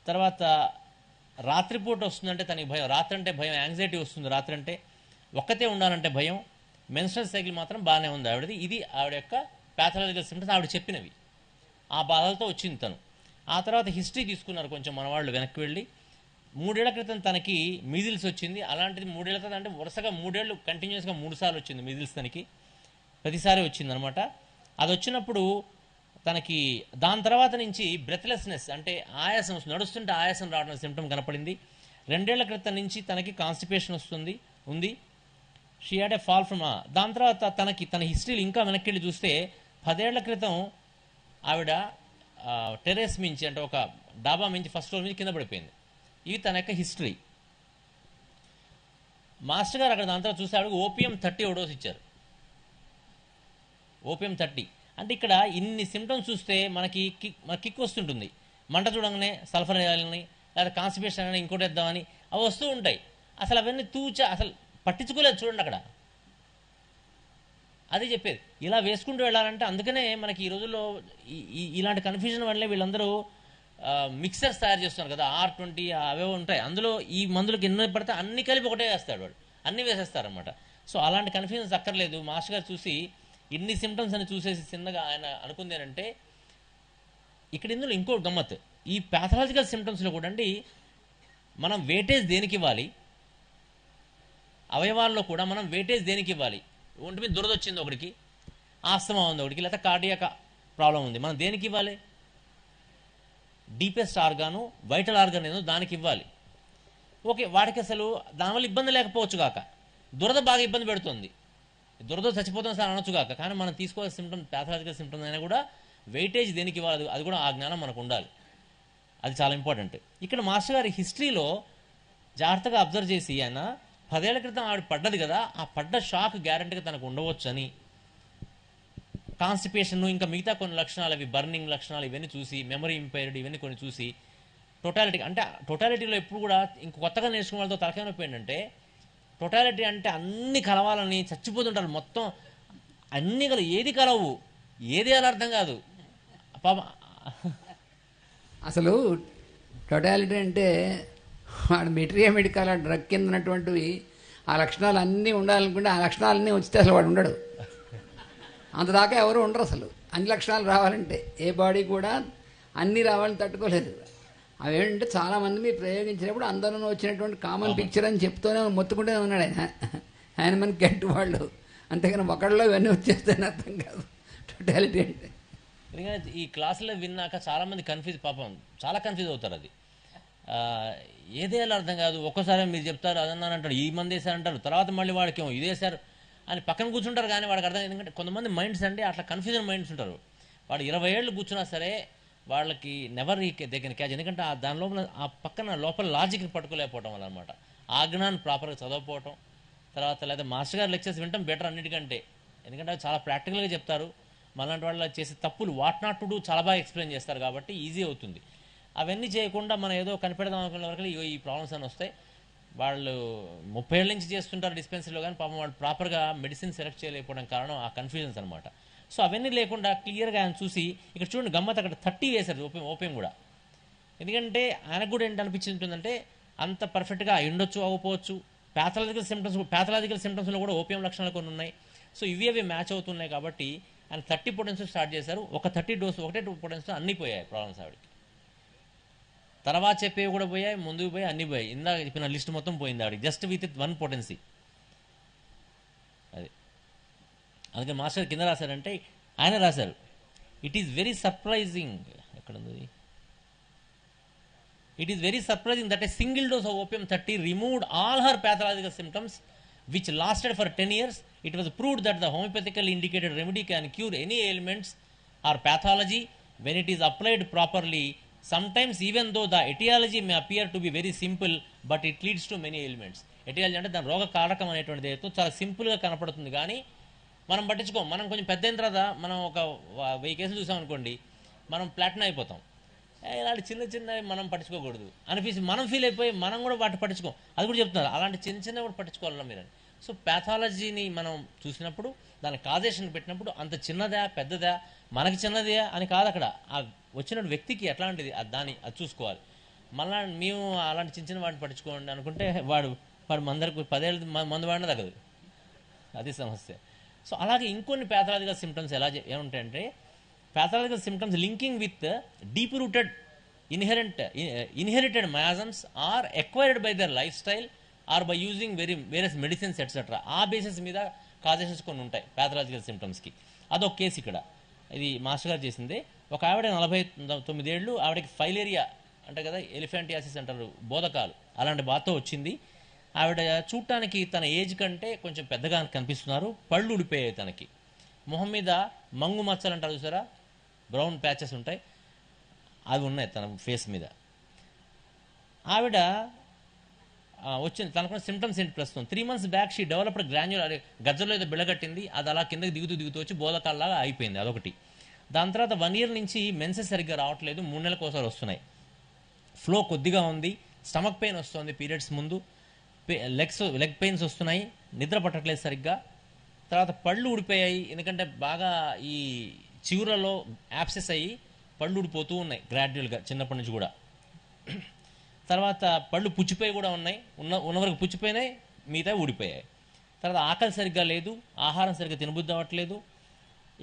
తర్వాత రాత్రిపూట వస్తుందంటే తనకి భయం, రాత్రి అంటే భయం, యాంగ్జైటీ వస్తుంది రాత్రి అంటే, ఒక్కతే ఉండాలంటే భయం. మెన్స్ట్రల్ సైకిల్ మాత్రం బాగానే ఉంది ఆవిడది. ఇది ఆవిడ యొక్క ప్యాథలాజికల్ సిమ్టమ్స్, ఆవిడ చెప్పినవి. ఆ బాధలతో వచ్చింది తను. ఆ తర్వాత హిస్టరీ తీసుకున్నారు కొంచెం మన వాళ్ళు వెనక్కి వెళ్ళి. 3 ఏళ్ల క్రితం తనకి మీజిల్స్ వచ్చింది. అలాంటిది 3 ఏళ్ల క్రితం అంటే వరుసగా 3 ఏళ్ళు కంటిన్యూస్గా 3 సార్లు వచ్చింది మీజిల్స్ తనకి, ప్రతిసారి వచ్చిందనమాట. అది వచ్చినప్పుడు తనకి దాని తర్వాత నుంచి బ్రెత్లెస్నెస్ అంటే ఆయాసం వస్తుంది, నడుస్తుంటే ఆయాసం రావడం సిమ్టమ్ కనపడింది. 2 ఏళ్ల క్రితం నుంచి తనకి కాన్స్టిపేషన్ ఉంది. She had a fall from. దాని తర్వాత తన హిస్టరీలు ఇంకా వెనక్కి వెళ్ళి చూస్తే 10 ఏళ్ల క్రితం ఆవిడ టెర్రస్ మించి అంటే ఒక డాబా మించి ఫస్ట్ ఫ్లోర్ నుంచి కింద పడిపోయింది. ఇది తన యొక్క హిస్టరీ. మాస్టర్ గారు అక్కడ దాని తర్వాత చూస్తే ఆవిడకి ఓపియం 30 డోస్ ఇచ్చారు. ఓపియం 30 అంటే ఇక్కడ ఇన్ని సిమ్టమ్స్ చూస్తే మనకి కిక్ వస్తుంటుంది. మంట చూడంగానే సల్ఫర్ వేయాలని, లేదా కాన్స్టిపేషన్ అని ఇంకోటి వేద్దామని అవి వస్తూ ఉంటాయి. అసలు అవన్నీ అసలు పట్టించుకోలేదు చూడండి అక్కడ. అది చెప్పేది ఇలా వేసుకుంటూ వెళ్ళాలంటే. అందుకనే మనకి ఈ రోజుల్లో ఇలాంటి కన్ఫ్యూజన్ వల్లే వీళ్ళందరూ మిక్సర్స్ తయారు చేస్తున్నారు కదా, R20 అవే ఉంటాయి. అందులో ఈ మందులకు ఎన్ని పడితే అన్ని కలిపి ఒకటే వేస్తాడు వాడు, అన్నీ వేసేస్తారనమాట. సో అలాంటి కన్ఫ్యూజన్స్ అక్కర్లేదు. మాస్టర్ గారు చూసి ఇన్ని సిమ్టమ్స్ అని చూసేసి చిన్నగా ఆయన అనుకుంది ఏంటంటే, ఇక్కడ ఇందులో ఇంకో గమ్మత్, ఈ ప్యాథలాజికల్ సిమ్టమ్స్లో కూడా అండి మనం వెయిటేజ్ దేనికి ఇవ్వాలి, అవయవాల్లో కూడా మనం వెయిటేజ్ దేనికి ఇవ్వాలి. ఒంటి మీద దురద వచ్చింది ఒకటికి, ఆస్తమా ఉంది ఒకటికి, లేకపోతే కార్డియాక్ ప్రాబ్లం ఉంది, మనం దేనికి ఇవ్వాలి? డీపెస్ట్ ఆర్గాను, వైటల్ ఆర్గాన్ ఏదో దానికి ఇవ్వాలి. ఓకే, వాడికి అసలు దానివల్ల ఇబ్బంది లేకపోవచ్చు కాక, దురద బాగా ఇబ్బంది పెడుతుంది, దురద చచ్చిపోతాం సార్ అనొచ్చు కాక, కానీ మనం తీసుకోవాల్సిన సిమ్టమ్ ప్యాథలాజికల్ సిమ్టమ్స్ అయినా కూడా వెయిటేజ్ దేనికి ఇవ్వాలి, అది కూడా ఆ జ్ఞానం మనకు ఉండాలి. అది చాలా ఇంపార్టెంట్. ఇక్కడ మాస్టర్ గారి హిస్టరీలో జాగ్రత్తగా అబ్జర్వ్ చేసి ఆయన 10 ఏళ్ల క్రితం ఆవిడ పడ్డది కదా, ఆ పడ్డ షాక్ గ్యారంటీగా తనకు ఉండవచ్చు అని, కాన్స్టిపేషన్ ఇంకా మిగతా కొన్ని లక్షణాలు, అవి బర్నింగ్ లక్షణాలు ఇవన్నీ చూసి, మెమరీ ఇంపైర్డ్ ఇవన్నీ కొన్ని చూసి, టోటాలిటీ అంటే టోటాలిటీలో ఎప్పుడు కూడా ఇంక కొత్తగా నేర్చుకున్న వాళ్ళతో తలకాయ నొప్పి ఏంటంటే, టోటాలిటీ అంటే అన్ని కలవాలని చచ్చిపోతుంటారు. మొత్తం అన్ని ఏది కలవు, ఏది అలా అర్థం కాదు పాప. అసలు టోటాలిటీ అంటే వాడు మెటీరియల్ ఆ డ్రగ్ కింద ఉన్నటువంటివి ఆ లక్షణాలు అన్నీ ఉండాలనుకుంటే ఆ లక్షణాలన్నీ వచ్చితే అసలు వాడు ఉండడు. అంతదాకా ఎవరు ఉండరు. అసలు అన్ని లక్షణాలు రావాలంటే ఏ బాడీ కూడా అన్నీ రావాలని తట్టుకోలేదు. అవేంటంటే చాలామంది మీరు ప్రయోగించినప్పుడు అందరూ వచ్చినటువంటి కామన్ పిక్చర్ అని చెప్తూనే మొత్తుకుంటూనే ఉన్నాడు ఆయన మనకి గట్టి వాళ్ళు. అంతేగాని ఒకళ్ళలో ఇవన్నీ వచ్చేస్తాయని అర్థం కాదు టోటాలిటీ అంటే. ఎందుకంటే ఈ క్లాసులో విన్నాక చాలామంది పాపం చాలా కన్ఫ్యూజ్ అవుతారు. అది ఏదేలా అర్థం కాదు. ఒక్కసారి మీరు చెప్తారు అదన్నాను అంటాడు, ఈ మంది వేసారంటారు, తర్వాత మళ్ళీ వాడికి ఇదేసారు అని పక్కన కూర్చుంటారు. కానీ వాడికి అర్థం, ఎందుకంటే కొంతమంది మైండ్స్ అంటే అట్లా కన్ఫ్యూజన్ మైండ్స్ ఉంటారు. వాడు 20 ఏళ్ళు కూర్చున్నా సరే వాళ్ళకి నెవర్ దగ్గర క్యాచ్. ఎందుకంటే దాని లోపల ఆ పక్కన లోపల లాజిక్ని పట్టుకోలేకపోవటం వల్ల అనమాట. ఆజ్ఞాన్ని ప్రాపర్గా చదవకపోవటం, తర్వాత లేదా మాస్టర్ గారు లెక్చర్స్ వినటం బెటర్ అన్నిటికంటే. ఎందుకంటే అవి చాలా ప్రాక్టికల్గా చెప్తారు. మనలాంటి వాళ్ళు చేసే తప్పులు వాట్ నాట్ టు డూ చాలా బాగా ఎక్స్ప్లెయిన్ చేస్తారు కాబట్టి ఈజీ అవుతుంది. అవన్నీ చేయకుండా మనం ఏదో కనిపెడదాం అనుకునే వరకు ఈ ప్రాబ్లమ్స్ అని వస్తాయి. వాళ్ళు 30 ఏళ్ళ నుంచి చేస్తుంటారు డిస్పెన్సరీలో, కానీ పాపం వాళ్ళు ప్రాపర్గా మెడిసిన్ సెలెక్ట్ చేయలేకపోవడం కారణం ఆ కన్ఫ్యూజన్స్ అనమాట. సో అవన్నీ లేకుండా క్లియర్గా ఆయన చూసి, ఇక్కడ చూడండి గమ్మత్, అక్కడ 30 వేశారు ఓపియం కూడా. ఎందుకంటే ఆయనకు కూడా ఏంటి అనిపించింటుందంటే అంత పర్ఫెక్ట్గా ఉండొచ్చు అవ్వకపోవచ్చు. ప్యాథలాజికల్ సిమ్టమ్స్లో కూడా ఓపియం లక్షణాలు కొన్ని ఉన్నాయి. సో అవి మ్యాచ్ అవుతున్నాయి కాబట్టి ఆయన 30 పొటెన్స్ స్టార్ట్ చేశారు. ఒక 30 డోసు, ఒకటే 2 పొటెన్స్ అన్నీ పోయాయి ప్రాబ్లమ్స్ ఆవిడకి. తర్వాత చెప్పేవి కూడా పోయాయి, ముందుకు పోయి అన్నీ పోయాయి. ఇందాక చెప్పిన లిస్ట్ మొత్తం పోయింది ఆవిడకి, జస్ట్ విత్ 1 పొటెన్సీ. అది అందుకని మాస్టర్ కింద రాశారంటే ఆయన రాశారు, ఇట్ ఈస్ వెరీ సర్ప్రైజింగ్, ఎక్కడ ఉంది, it is very surprising that a single dose of opium 30 removed all her pathological symptoms which lasted for 10 years. It was proved that the homeopathically indicated remedy can cure any ailments or pathology when it is applied properly. Sometimes even though the etiology may appear to be very simple, but it leads to many ailments. Aetiology అంటే దాని రోగ కారకం అనేటువంటిది అయితే చాలా సింపుల్గా కనపడుతుంది, కానీ మనం పట్టించుకోం. మనం కొంచెం పెద్ద అయిన తర్వాత మనం ఒక 1000 కేసులు చూసామనుకోండి, మనం ప్లాటినం అయిపోతాం. ఇలాంటి చిన్న చిన్నవి మనం పట్టించుకోకూడదు అనిపించి మనం ఫీల్ అయిపోయి మనం కూడా వాటి పట్టించుకోం. అది కూడా చెప్తున్నారు, అలాంటి చిన్న చిన్నవి కూడా పట్టించుకోవాలన్నా మీరు. సో ప్యాథాలజీని మనం చూసినప్పుడు, దాని కాజేషన్ పెట్టినప్పుడు అంత చిన్నదా పెద్దదా, మనకి చిన్నదే అని కాదు, అక్కడ ఆ వచ్చిన వ్యక్తికి ఎట్లాంటిది అది చూసుకోవాలి. మళ్ళా మేము అలాంటి చిన్న చిన్న వాటిని పట్టించుకోండి అనుకుంటే వాడు మందరికి 10 ఏళ్ళు మందు వాడినా తగ్గదు. అది సమస్య. సో అలాగే ఇంకొన్ని ప్యాథలాజికల్ సిమ్టమ్స్ ఏముంటాయంటే, pathological symptoms linking with deep rooted inherited miasms or acquired by their lifestyle or by using various medicines etcetera. ఆ బేసిస్ మీద కాజెషన్స్ కొన్ని ఉంటాయి ప్యాథలాజికల్ సిమ్టమ్స్కి. అదొక కేసు ఇక్కడ. ఇది మాస్టర్ గారు చేసింది. ఒక ఆవిడ 49 ఏళ్ళు, ఆవిడకి ఫైలేరియా అంటే కదా, ఎలిఫెంటియాసిస్ అంటారు, బోధకాలు, అలాంటి బాధతో వచ్చింది. ఆవిడ చూడటానికి తన ఏజ్ కంటే కొంచెం పెద్దగా కనిపిస్తున్నారు. పళ్ళు ఊడిపోయాయి తనకి. మొహం మీద మంగు మచ్చలు అంటారు చూసారా, బ్రౌన్ ప్యాచెస్ ఉంటాయి, అవి ఉన్నాయి తన ఫేస్ మీద. ఆవిడ వచ్చింది, తనకున్న సిమ్టమ్స్ ఏంటి ప్రస్తుతం. 3 months back she developed granular, గజ్జలో ఏదో బిళ్ళగట్టింది, అది అలా కిందకి దిగుతూ వచ్చి బోధకాల్లాగా అయిపోయింది, అదొకటి. దాని తర్వాత 1 year నుంచి మెన్సెస్ సరిగ్గా రావట్లేదు, 3 నెలలకు ఒకసారి వస్తున్నాయి. ఫ్లో కొద్దిగా ఉంది, స్టమక్ పెయిన్ వస్తుంది పీరియడ్స్ ముందు, లెగ్ పెయిన్స్ వస్తున్నాయి, నిద్ర పట్టట్లేదు సరిగ్గా. తర్వాత పళ్ళు ఊడిపోయాయి, ఎందుకంటే బాగా ఈ చిగురలో యాప్సెస్ అయ్యి పళ్ళు ఊడిపోతూ ఉన్నాయి గ్రాడ్యువల్గా చిన్నప్పటి నుంచి కూడా. తర్వాత పళ్ళు పుచ్చిపోయి కూడా ఉన్నాయి, ఉన్నవరకు పుచ్చిపోయినాయి, మిగతా ఊడిపోయాయి. తర్వాత ఆకలి సరిగ్గా లేదు, ఆహారం సరిగ్గా తినబుద్ధి అవ్వట్లేదు,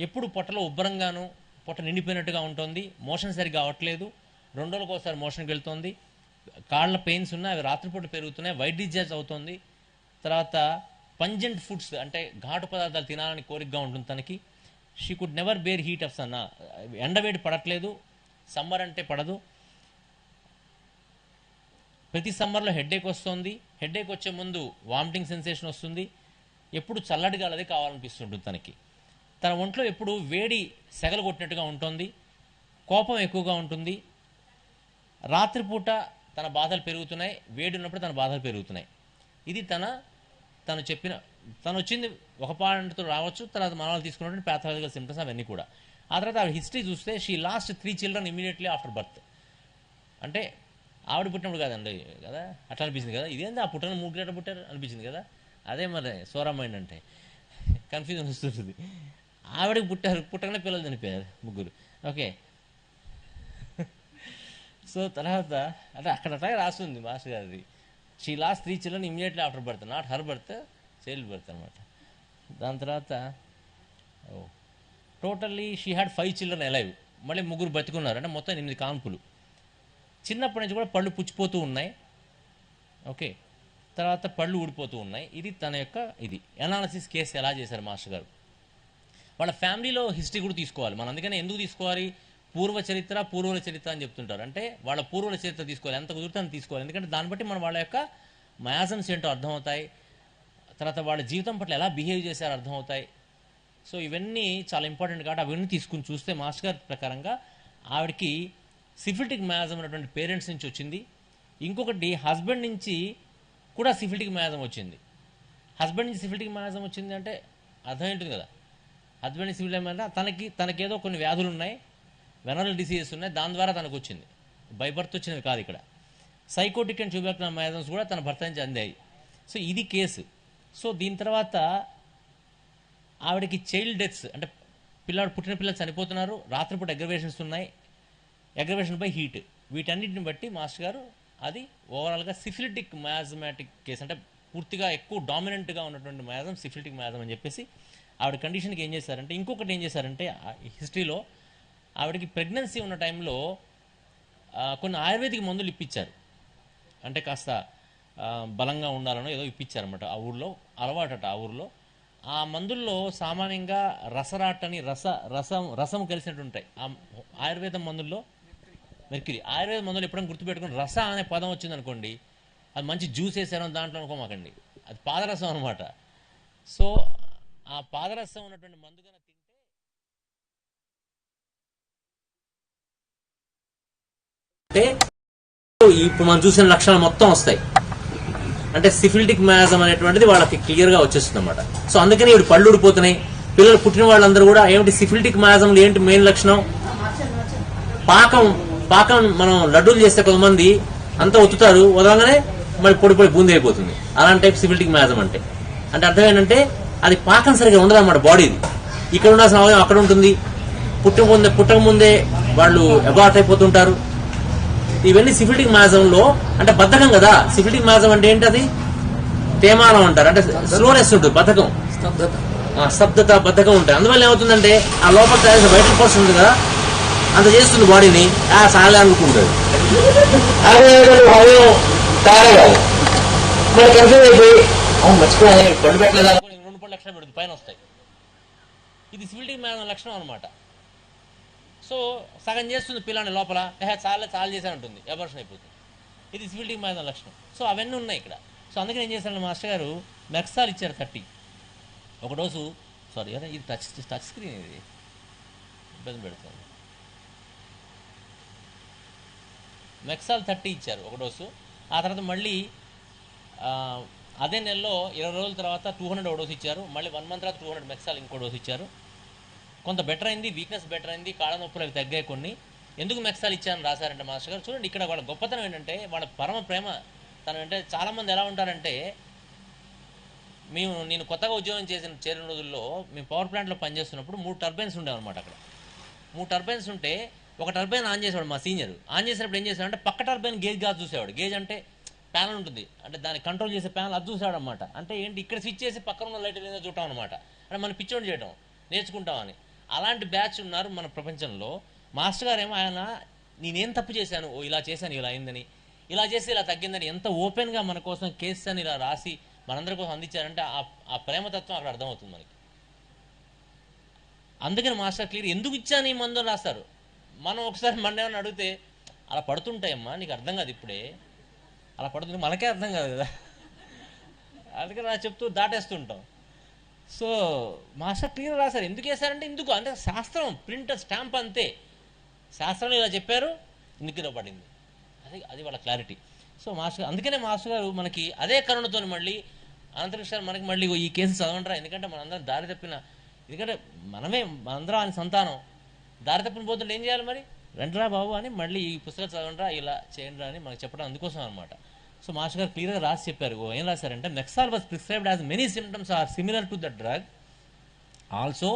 ఎప్పుడు పొట్టలో ఉబ్బరంగాను పొట్ట నిండిపోయినట్టుగా ఉంటుంది, మోషన్ సరిగ్గా అవ్వట్లేదు, 2 రోజులకు ఒకసారి మోషన్కి వెళ్తుంది, కాళ్ళ పెయిన్స్ ఉన్నాయి, అవి రాత్రిపూట పెరుగుతున్నాయి, వైట్ డిశ్చార్జ్ అవుతుంది. తర్వాత పంజెంట్ ఫుడ్స్ అంటే ఘాటు పదార్థాలు తినాలని కోరికగా ఉంటుంది తనకి. She could never bear heat of sun, ఎండవేడి పడట్లేదు, సమ్మర్ అంటే పడదు. ప్రతి సమ్మర్లో హెడ్ఏక్ వస్తుంది, హెడ్ఏక్ వచ్చే ముందు వామిటింగ్ సెన్సేషన్ వస్తుంది, ఎప్పుడు చల్లటి గాలి కావాలనిపిస్తుంటుంది తనకి. తన ఒంట్లో ఎప్పుడు వేడి సెగలు కొట్టినట్టుగా ఉంటుంది, కోపం ఎక్కువగా ఉంటుంది, రాత్రిపూట తన బాధలు పెరుగుతున్నాయి, వేడి ఉన్నప్పుడు తన బాధలు పెరుగుతున్నాయి. ఇది తను వచ్చింది ఒక పాయింట్తో రావచ్చు, తర్వాత మనవాళ్ళు తీసుకున్నటువంటి ప్యాథలాజికల్ సిమ్టమ్స్ అవన్నీ కూడా. ఆ తర్వాత ఆవిడ హిస్టరీ చూస్తే she lost 3 children immediately after birth. అంటే ఆవిడ పుట్టినప్పుడు కాదండి కదా, అట్లా అనిపించింది కదా, ఇదేంది ఆ పుట్టిన 3 గంటలు పుట్టారు అనిపించింది కదా. అదే మరి సోరామైండ్ అంటే కన్ఫ్యూజన్ వస్తుంటుంది. ఆవిడకి పుట్టగానే పిల్లలు చనిపోయారు 3. ఓకే. సో తర్వాత అంటే అక్కడ అట్లాగే రాస్తుంది మాస్టర్ గారిది, she lost 3 children immediately after birth, not her birth, child birth అనమాట. దాని తర్వాత totally she had 5 children alive, మళ్ళీ 3 బతికున్నారు, అంటే మొత్తం 8 కాన్పులు. చిన్నప్పటి నుంచి కూడా పళ్ళు పుచ్చిపోతూ ఉన్నాయి. ఓకే. తర్వాత పళ్ళు ఊడిపోతూ ఉన్నాయి. ఇది తన యొక్క అనాలిసిస్ కేసు ఎలా చేశారు మాస్టర్ గారు. వాళ్ళ ఫ్యామిలీలో హిస్టరీ కూడా తీసుకోవాలి మనం. అందుకని ఎందుకు తీసుకోవాలి, పూర్వుల చరిత్ర అని చెప్తుంటారు. అంటే వాళ్ళ పూర్వుల చరిత్ర తీసుకోవాలి, ఎంత కుదిరితే అంత తీసుకోవాలి. ఎందుకంటే దాన్ని బట్టి మనం వాళ్ళ యొక్క మయాజమ్స్ ఏంటో అర్థమవుతాయి, తర్వాత వాళ్ళ జీవితం పట్ల ఎలా బిహేవ్ చేశారో అర్థమవుతాయి. సో ఇవన్నీ చాలా ఇంపార్టెంట్ కాబట్టి అవన్నీ తీసుకుని చూస్తే మాస్టర్ గారి ప్రకారంగా ఆవిడకి సిఫిలిటిక్ మయాజం అనేటువంటి పేరెంట్స్ నుంచి వచ్చింది. ఇంకొకటి హస్బెండ్ నుంచి కూడా సిఫిలిటిక్ మయాజం వచ్చింది. హస్బెండ్ నుంచి సిఫిలిటిక్ మయాజం వచ్చింది అంటే అర్థం ఏంటుంది కదా, హస్బెండ్ నుంచి సిఫిలిటిక్ మయాజం తనకేదో కొన్ని వ్యాధులు ఉన్నాయి, వెనరల్ డిసీజెస్ ఉన్నాయి, దాని ద్వారా తనకు వచ్చింది, బై బర్త్ వచ్చినవి కాదు. ఇక్కడ సైకోటిక్ అండ్ ట్యూబర్కులర్ మయాజమ్స్ కూడా తన భర్త నుంచి అందాయి. సో ఇది కేసు. సో దీని తర్వాత ఆవిడకి చైల్డ్ డెత్స్ అంటే పుట్టిన పిల్లలు చనిపోతున్నారు, రాత్రిపూట అగ్రవేషన్స్ ఉన్నాయి, అగ్రవేషన్ బై హీట్, వీటన్నిటిని బట్టి మాస్టర్ గారు అది ఓవరాల్గా సిఫిలిటిక్ మయాజమాటిక్ కేసు, అంటే పూర్తిగా ఎక్కువ డామినెంట్గా ఉన్నటువంటి మయాజం సిఫిలిటిక్ మయాజం అని చెప్పేసి ఆవిడ కండిషన్కి ఏం చేశారంటే, ఇంకొకటి ఏం చేశారంటే హిస్టరీలో ఆవిడకి ప్రెగ్నెన్సీ ఉన్న టైంలో కొన్ని ఆయుర్వేదిక్ మందులు ఇప్పించారు. అంటే కాస్త బలంగా ఉండాలనో ఏదో ఇప్పించారన్నమాట. ఆ ఊళ్ళో అలవాటట ఆ ఊరిలో. ఆ మందుల్లో సామాన్యంగా రసరాట్ అని రసం కలిసినట్టు ఉంటాయి ఆ ఆయుర్వేదం మందుల్లో. మెర్క్యూరీ ఆయుర్వేద మందులు ఎప్పుడైనా గుర్తుపెట్టుకుని రస అనే పదం వచ్చింది అనుకోండి, అది మంచి జ్యూస్ వేసారో దాంట్లో అనుకోమాకండి, అది పాదరసం అనమాట. సో ఆ పాదరసం ఉన్నటువంటి మందుగా తింటే ఇప్పుడు మనం చూసిన లక్షణాలు మొత్తం వస్తాయి. అంటే సిఫిలిటిక్ మయాజం అనేటువంటిది వాళ్ళకి క్లియర్గా వచ్చేస్తుంది అనమాట. సో అందుకని ఇప్పుడు పళ్ళు ఊడిపోతున్నాయి. పిల్లలు పుట్టిన వాళ్ళందరూ కూడా ఏమిటి సిఫిలిటిక్ మయాజంలో ఏంటి మెయిన్ లక్షణం, పాకం మనం లడ్డూలు చేస్తే కొంతమంది అంతా ఒత్తుతారు, వదలగానే మళ్ళీ పొడి బూంది అయిపోతుంది. అలాంటి టైప్ సిఫిలిటిక్ మయాజం అంటే అర్థం ఏంటంటే అది పాకం సరిగ్గా ఉండదు అన్నమాట. బాడీది ఇక్కడ ఉండాల్సిన అవయవం అక్కడ ఉంటుంది. పుట్టక ముందే వాళ్ళు అబార్ట్ అయిపోతుంటారు. ఇవన్నీ సిఫిలిటిక్ మాజంలో అంటే బద్ధకం కదా. సిఫిలిటిక్ మాజం అంటే ఏంటది? తేమానం అంటారు, అంటే స్లోనెస్ ఉంటుంది, బద్ధకం, స్తబ్దత, బద్ధకం ఉంటాయి. అందువల్ల ఏమవుతుందంటే ఆ లోపల తయారు వైటల్ ఫోర్స్ ఉంది కదా, అంత చేస్తుంది బాడీని, సాలే అనుకుంటాడు, తయారయ్యాలి. మరి కన్ఫ్యూజ్ అయిపోయి మర్చిపోయి పండు పెట్టలేదా 2 లక్షలు పెడుతుంది, పైన వస్తాయి. ఇది సిఫిలిటిక్ మాజం లక్షణం అనమాట. సో సగం చేస్తుంది పిల్లని లోపల, చాలా చేశాను ఉంటుంది, అబార్షన్ అయిపోతుంది. ఇది సిఫిలిటిక్ మాజం లక్షణం. సో అవన్నీ ఉన్నాయి ఇక్కడ. సో అందుకని ఏం చేశారు మాస్టర్ గారు, మెక్సాల్ ఇచ్చారు 30 ఒక డోసు. సారీ ఇది టచ్ స్క్రీన్, ఇది ఇబ్బంది పెడుతుంది. మెక్సాల్ 30 ఇచ్చారు ఒక డోసు. ఆ తర్వాత మళ్ళీ అదే నెలలో 20 రోజుల తర్వాత 200 ఒక డోసు ఇచ్చారు. మళ్ళీ 1 మంత్ తర్వాత 200 మెక్సాల్ ఇంకో డోసు ఇచ్చారు. కొంత బెటర్ అయింది, వీక్నెస్ బెటర్ అయింది, కాళ్ళ నొప్పులు అవి తగ్గాయి కొన్ని. ఎందుకు మెక్సాల్ ఇచ్చారని రాశారంటే మాస్టర్ గారు, చూడండి ఇక్కడ వాళ్ళ గొప్పతనం ఏంటంటే, వాళ్ళ పరమ ప్రేమ తను అంటే. చాలామంది ఎలా ఉంటారంటే, నేను కొత్తగా ఉద్యోగం చేరిన రోజుల్లో మేము పవర్ ప్లాంట్లో పనిచేస్తున్నప్పుడు 3 టర్బైన్స్ ఉండేవన్నమాట. అక్కడ 3 టర్బైన్స్ ఉంటే ఒక టర్బైన్ ఆన్ చేసేవాడు మా సీనియర్. ఆన్ చేసినప్పుడు ఏం చేసేవాడు అంటే పక్క టర్బైన్ గేజ్ కాదు చూసేవాడు. గేజ్ అంటే ప్యానల్ ఉంటుంది, అంటే దాన్ని కంట్రోల్ చేసే ప్యానల్, అది చూసాడు అనమాట. అంటే ఏంటి, ఇక్కడ స్విచ్ చేసి పక్కన ఉన్న లైట్ ఏదో చూడటం అనమాట. అంటే మనం పిచ్చోడి చేయడం నేర్చుకుంటామని. అలాంటి బ్యాచ్ ఉన్నారు మన ప్రపంచంలో. మాస్టర్ గారు ఏమో ఆయన నేనేం తప్పు చేశాను, ఇలా చేశాను, ఇలా అయిందని, ఇలా చేసి ఇలా తగ్గిందని ఎంత ఓపెన్గా మన కోసం కేసెస్ అని ఇలా రాసి మనందరి కోసం అందించారంటే ఆ ప్రేమతత్వం అక్కడ అర్థమవుతుంది మనకి. అందుకని మాస్టర్ క్లియర్ ఎందుకు ఇచ్చాను ఈ మందు రాస్తారు. మనం ఒకసారి ఏమన్నా అడిగితే అలా పడుతుంటాయమ్మా, నీకు అర్థం కాదు, ఇప్పుడే అలా పడుతుంది, మనకే అర్థం కాదు కదా, అందుకని అలా చెప్తూ దాటేస్తుంటాం. సో మాస్టర్ క్లియర్ రాశారు. ఎందుకు వేశారంటే ఎందుకు అంటే శాస్త్రం, ప్రింట్ స్టాంప్ అంతే, శాస్త్రంలో ఇలా చెప్పారు, ఇందుకు పడింది, అది వాళ్ళ క్లారిటీ. సో మాస్టర్ అందుకనే మాస్టర్ గారు మనకి అదే కరుణతో మళ్ళీ అనంతకృష్ణ మనకి మళ్ళీ ఈ కేసు చదవంటారా, ఎందుకంటే మనందరం దారి తప్పిన, ఎందుకంటే మనందరం ఆయన సంతానం, దారి తప్పిన పోతుంటే ఏం చేయాలి మరి, రండిరా బాబు అని మళ్ళీ ఈ పుస్తకం చదవండిరా, ఇలా చేయండిరా అని మనకు చెప్పడం అందుకోసం అనమాట. సో మాస్టర్ గారు క్లియర్గా రాసి చెప్పారు. ఏం రాశారంటే, merc sol was prescribed as many symptoms are similar to the drug, also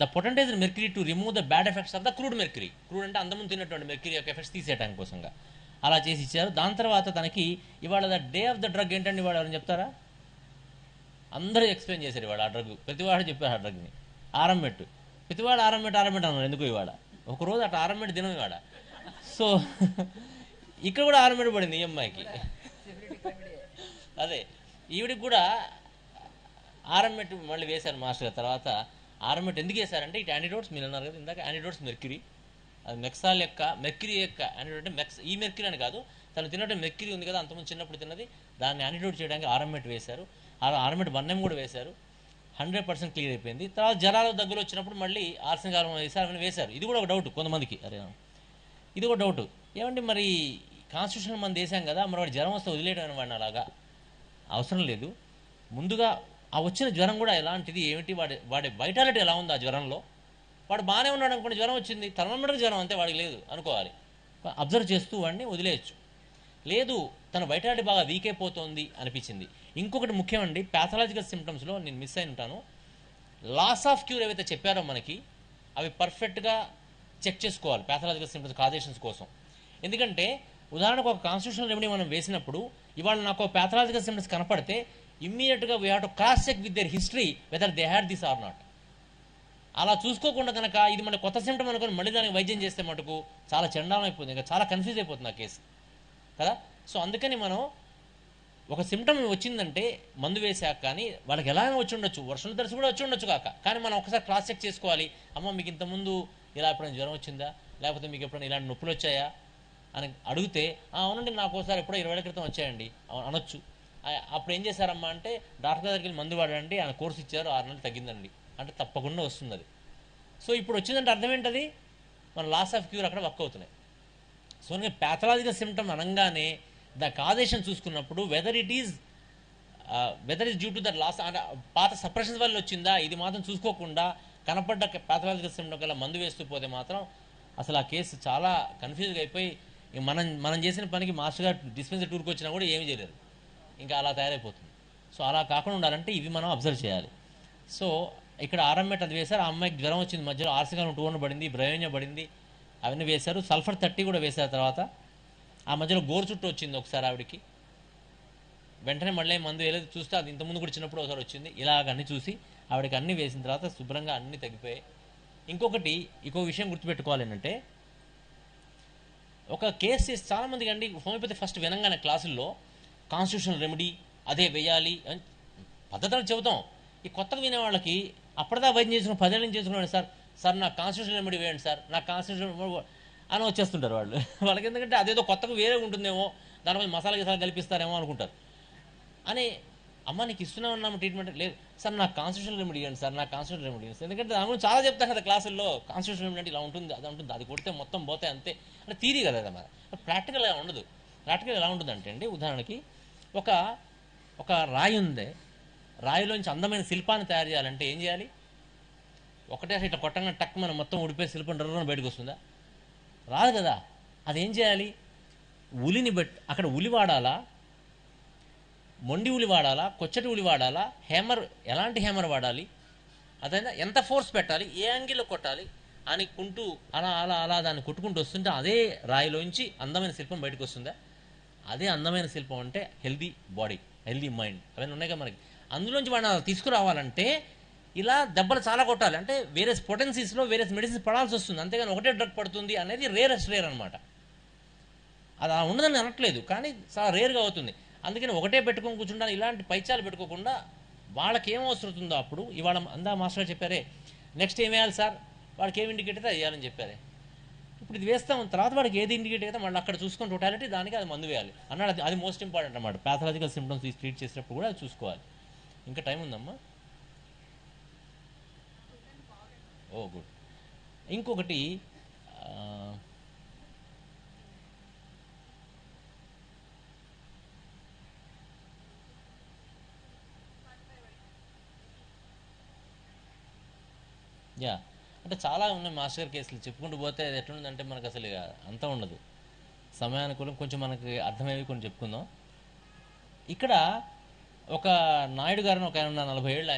the potentized mercury to remove the bad effects of the crude mercury. Crude అంటే అంతకుముందు తిన్నటువంటి మెర్క్యూరీ యొక్క ఎఫెక్ట్స్ తీసేయడానికి కోసంగా అలా చేసి ఇచ్చారు. దాని తర్వాత తనకి ఇవాళ the day of the drug ఏంటండి, ఇవాళ ఎవరైనా చెప్తారా? అందరూ ఎక్స్ప్లెయిన్ చేశారు ఇవాళ ఆ డ్రగ్, ప్రతివాడు చెప్పారు ఆ డ్రగ్ని. ఆరంబెట్టు, ప్రతివాడు ఆరంబెట్టు అన్నారు ఎందుకు ఇవాళ, ఒకరోజు అట్లా ఆరంబెట్టు దినం ఇవాళ. సో ఇక్కడ కూడా ఆరంబెట్టు పడింది ఈ అమ్మాయికి. అదే ఈవిడికి కూడా ఆరంబెట్టు మళ్ళీ వేశారు మాస్టర్ గారు. తర్వాత ఆరంబెట్టు ఎందుకు వేశారంటే ఇటు యాంటీడోట్స్, మీరు అన్నారు కదా ఇందాక, యాంటీడోట్స్ మెర్క్యూరీ, అది మెక్సాల్ యొక్క మెర్క్యూరీ యొక్క యాంటీడోట్ అంటే ఈ మెర్క్యూరీ అని కాదు, తను తిన్నట్టు మెర్క్యూరీ ఉంది కదా అంతకుముందు చిన్నప్పుడు తిన్నది, దాన్ని యాంటీడోట్ చేయడానికి ఆరంబెట్టు వేశారు. ఆరంబెట్టు 1M కూడా వేశారు. 100% క్లియర్ అయిపోయింది. తర్వాత జ్వరాలు దగ్గర వచ్చినప్పుడు మళ్ళీ ఆర్సెనిక్ వేశారు, అవన్నీ వేశారు. ఇది కూడా ఒక డౌట్ కొంతమందికి, ఇది ఒక డౌట్, ఏమంటే మరి కాన్స్టిట్యూషన్ మనం దేశం కదా, మరి వాడి జ్వరం వస్తే వదిలేయడం వాడిని అలాగా అవసరం లేదు. ముందుగా ఆ వచ్చిన జ్వరం కూడా ఎలాంటిది, ఏమిటి, వాడి వైటాలిటీ ఎలా ఉంది ఆ జ్వరంలో, వాడు బాగానే ఉన్నాడు అనుకోండి, జ్వరం వచ్చింది, థర్మోమీటర్ జ్వరం అంతే, వాడికి లేదు అనుకోవాలి, అబ్జర్వ్ చేస్తూ వాడిని వదిలేయచ్చు. లేదు తన వైటాలిటీ బాగా వీక్ అయిపోతుంది అనిపించింది. ఇంకొకటి ముఖ్యమండి, ప్యాథలాజికల్ సిమ్టమ్స్లో నేను మిస్ అయి ఉంటాను, లాస్ ఆఫ్ క్యూర్ ఏవైతే చెప్పారో మనకి అవి పర్ఫెక్ట్గా చెక్ చేసుకోవాలి ప్యాథలాజికల్ సిమ్టమ్స్ కాజేషన్స్ కోసం. ఎందుకంటే ఉదాహరణకు ఒక కాన్స్టిట్యూషనల్ రెమెడీ మనం వేసినప్పుడు ఇవాళ నాకు ప్యాథలాజికల్ సిమ్టమ్స్ కనపడితే ఇమ్మీడియట్గా we have to cross check with their history whether they had this or not. అలా చూసుకోకుండా కనుక ఇది మన కొత్త సిమ్టమ్ అనుకొని మళ్ళీ దానికి వైద్యం చేస్తే మటుకు చాలా చండాలం అయిపోతుంది, ఇంకా చాలా కన్ఫ్యూజ్ అయిపోతుంది ఆ కేసు కదా. సో అందుకని మనం ఒక సిమ్టమ్ వచ్చిందంటే మందు వేసాక కానీ వాళ్ళకి ఎలాగైనా వచ్చి ఉండొచ్చు, వర్షం తడిసి కూడా వచ్చి ఉండొచ్చు కాక, కానీ మనం ఒకసారి క్రాస్ చెక్ చేసుకోవాలి. అమ్మ మీకు ఇంతకుముందు ఇలా ఎప్పుడైనా జ్వరం వచ్చిందా, లేకపోతే మీకు ఎప్పుడైనా ఇలాంటి నొప్పులు వచ్చాయా అని అడిగితే అవునండి నాకు ఒకసారి ఎప్పుడో 20 ఏళ్ల క్రితం వచ్చాయండి అనొచ్చు. అప్పుడు ఏం చేశారమ్మా అంటే డాక్టర్ దగ్గరికి వెళ్ళి మందు వాడండి, ఆయన కోర్సు ఇచ్చారు, 6 నెలలు తగ్గిందండి అంటే తప్పకుండా వస్తుంది అది. సో ఇప్పుడు వచ్చిందంటే అర్థం ఏంటది, మన లాస్ ఆఫ్ క్యూర్ అక్కడ వర్క్ అవుతున్నాయి. సో నేను ప్యాథలాజికల్ సిమ్టమ్ అనగానే ద కాజేషన్ చూసుకున్నప్పుడు whether is due to that laws, అంటే పాత సప్రెషన్స్ వల్ల వచ్చిందా, ఇది మాత్రం చూసుకోకుండా కనపడ్డ ప్యాథలాజికల్ సిమ్టమ్ కల్లా మందు వేస్తూ పోతే మాత్రం అసలు ఆ కేసు చాలా కన్ఫ్యూజ్గా అయిపోయి మనం చేసిన పనికి మాస్టర్ గారు డిస్పెన్సరీ టూర్కి వచ్చినా కూడా ఏమీ చేయలేరు, ఇంకా అలా తయారైపోతుంది. సో అలా కాకుండా ఉండాలంటే ఇవి మనం అబ్జర్వ్ చేయాలి. సో ఇక్కడ ఆర్ఎంఎట్ అది వేశారు, ఆ అమ్మాయికి జ్వరం వచ్చింది, మధ్యలో ఆర్సిగాను 200 పడింది, బ్రయోనియా పడింది, అవన్నీ వేశారు. సల్ఫర్ 30 కూడా వేశారు. తర్వాత ఆ మధ్యలో గోరు చుట్టూ వచ్చింది ఒకసారి ఆవిడకి. వెంటనే మళ్ళీ మందు వేయలేదు. చూస్తే అది ఇంతకుముందు కూడా చిన్నప్పుడు ఒకసారి వచ్చింది. ఇలాగ అన్నీ చూసి ఆవిడకి అన్నీ వేసిన తర్వాత శుభ్రంగా అన్నీ తగ్గిపోయాయి. ఇంకో విషయం గుర్తుపెట్టుకోవాలి ఏంటంటే, ఒక కేసు చేసి చాలామందికి అండి హోమియోపతి ఫస్ట్ వినంగానే క్లాసుల్లో కాన్స్టిట్యూషనల్ రెమెడీ అదే వేయాలి అని పద్ధతులు చెబుతాం. ఈ కొత్తగా వినే వాళ్ళకి అప్పటిదా వైద్యం చేసుకుని 10 ఏళ్ళ నుంచి చేసుకున్నాను సార్ నాకు కాన్స్టిట్యూషన్ రెమెడీ వేయండి సార్, నాకు కాన్స్టిట్యూషన్ అని వచ్చేస్తుంటారు వాళ్ళు. వాళ్ళకి ఎందుకంటే అదేదో కొత్తగా వేరే ఉంటుందేమో, దానిపై మసాలా గిసాలు కల్పిస్తారేమో అనుకుంటారు. అని అమ్మ నీకు ఇస్తూనే ఉన్నాము ట్రీట్మెంట్, లేదు సార్ నాకు కాన్స్టిట్యూషన్ రెమెడీ ఇవ్వండి సార్, నాకు కాన్స్టిట్యూషన్ రెమెడీ ఇవ్వండి. ఎందుకంటే దాని గురించి చాలా చెప్తాను కదా క్లాసుల్లో. కాన్స్టిట్యూషన్ రెమెడీ అంటే ఇలా ఉంటుంది, అది ఉంటుంది, అది కొడితే మొత్తం పోతాయి అంతే అంటే థీరీ కదా అది. ప్రాక్టికల్ ఎలా ఉండదు. ప్రాక్టికల్ ఎలా ఉంటుందంటే అండి, ఉదాహరణకి ఒక ఒక రాయి ఉంది, రాయిలోంచి అందమైన శిల్పాన్ని తయారు చేయాలంటే ఏం చేయాలి? ఒకటే ఇట్లా కొట్టంగా టక్ మనం మొత్తం ఊడిపోయి శిల్పం డర్రని బయటకు వస్తుందా? రాదు కదా. అదేం చేయాలి? ఉలిని అక్కడ ఉలి వాడాలా, మొండి ఉలి వాడాలా, కొచ్చటి ఉలి వాడాలా, హ్యామర్ ఎలాంటి హ్యామర్ వాడాలి, అదైనా ఎంత ఫోర్స్ పెట్టాలి, ఏ యాంగిల్లో కొట్టాలి అని కుంటూ అలా అలా అలా దాన్ని కొట్టుకుంటూ వస్తుంటే అదే రాయిలోంచి అందమైన శిల్పం బయటకు వస్తుందా? అదే అందమైన శిల్పం అంటే హెల్దీ బాడీ, హెల్దీ మైండ్, అవన్నీ ఉన్నాయి కదా మనకి. అందులోంచి వాడిని తీసుకురావాలంటే ఇలా దెబ్బలు చాలా కొట్టాలి. అంటే వేరే పొటెన్సీస్లో వేరే మెడిసిన్స్ పడాల్సి వస్తుంది, అంతేగాని ఒకటే డ్రగ్ పడుతుంది అనేది రేర్ అనమాట. అది అలా ఉండదని అనట్లేదు, కానీ చాలా రేర్గా అవుతుంది. అందుకని ఒకటే పెట్టుకొని కూర్చుంటాను. ఇలాంటి పైచాలు పెట్టుకోకుండా వాళ్ళకి ఏం అవసరం అవుతుందో అప్పుడు. ఇవాళ అందా మాస్టర్ చెప్పారే నెక్స్ట్ ఏం వేయాలి సార్, వాడికి ఏం ఇండికేట్ అయితే అది వేయాలని చెప్పారే. ఇప్పుడు ఇది వేస్తాం, తర్వాత వాడికి ఏది ఇండికేట్ అయితే మళ్ళీ అక్కడ చూసుకొని టోటాలిటీ దానికి అది మందు వేయాలి అన్నాడు. అది మోస్ట్ ఇంపార్టెంట్ అన్నమాట. ప్యాథలాజికల్ సిమ్టమ్స్ ట్రీట్ చేసేటప్పుడు కూడా అది చూసుకోవాలి. ఇంకా టైం ఉందమ్మా? ఓ గుడ్. ఇంకొకటి యా, అంటే చాలా ఉన్నాయి మాస్టర్ గారి కేసులు చెప్పుకుంటూ పోతే అది ఎట్లుందంటే మనకు అసలు ఇక అంతా ఉండదు. సమయానుకూలం కొంచెం మనకి అర్థమయ్యేవి కొన్ని చెప్పుకుందాం. ఇక్కడ ఒక నాయుడు గారిని ఒక ఆయన 40 ఏళ్ళు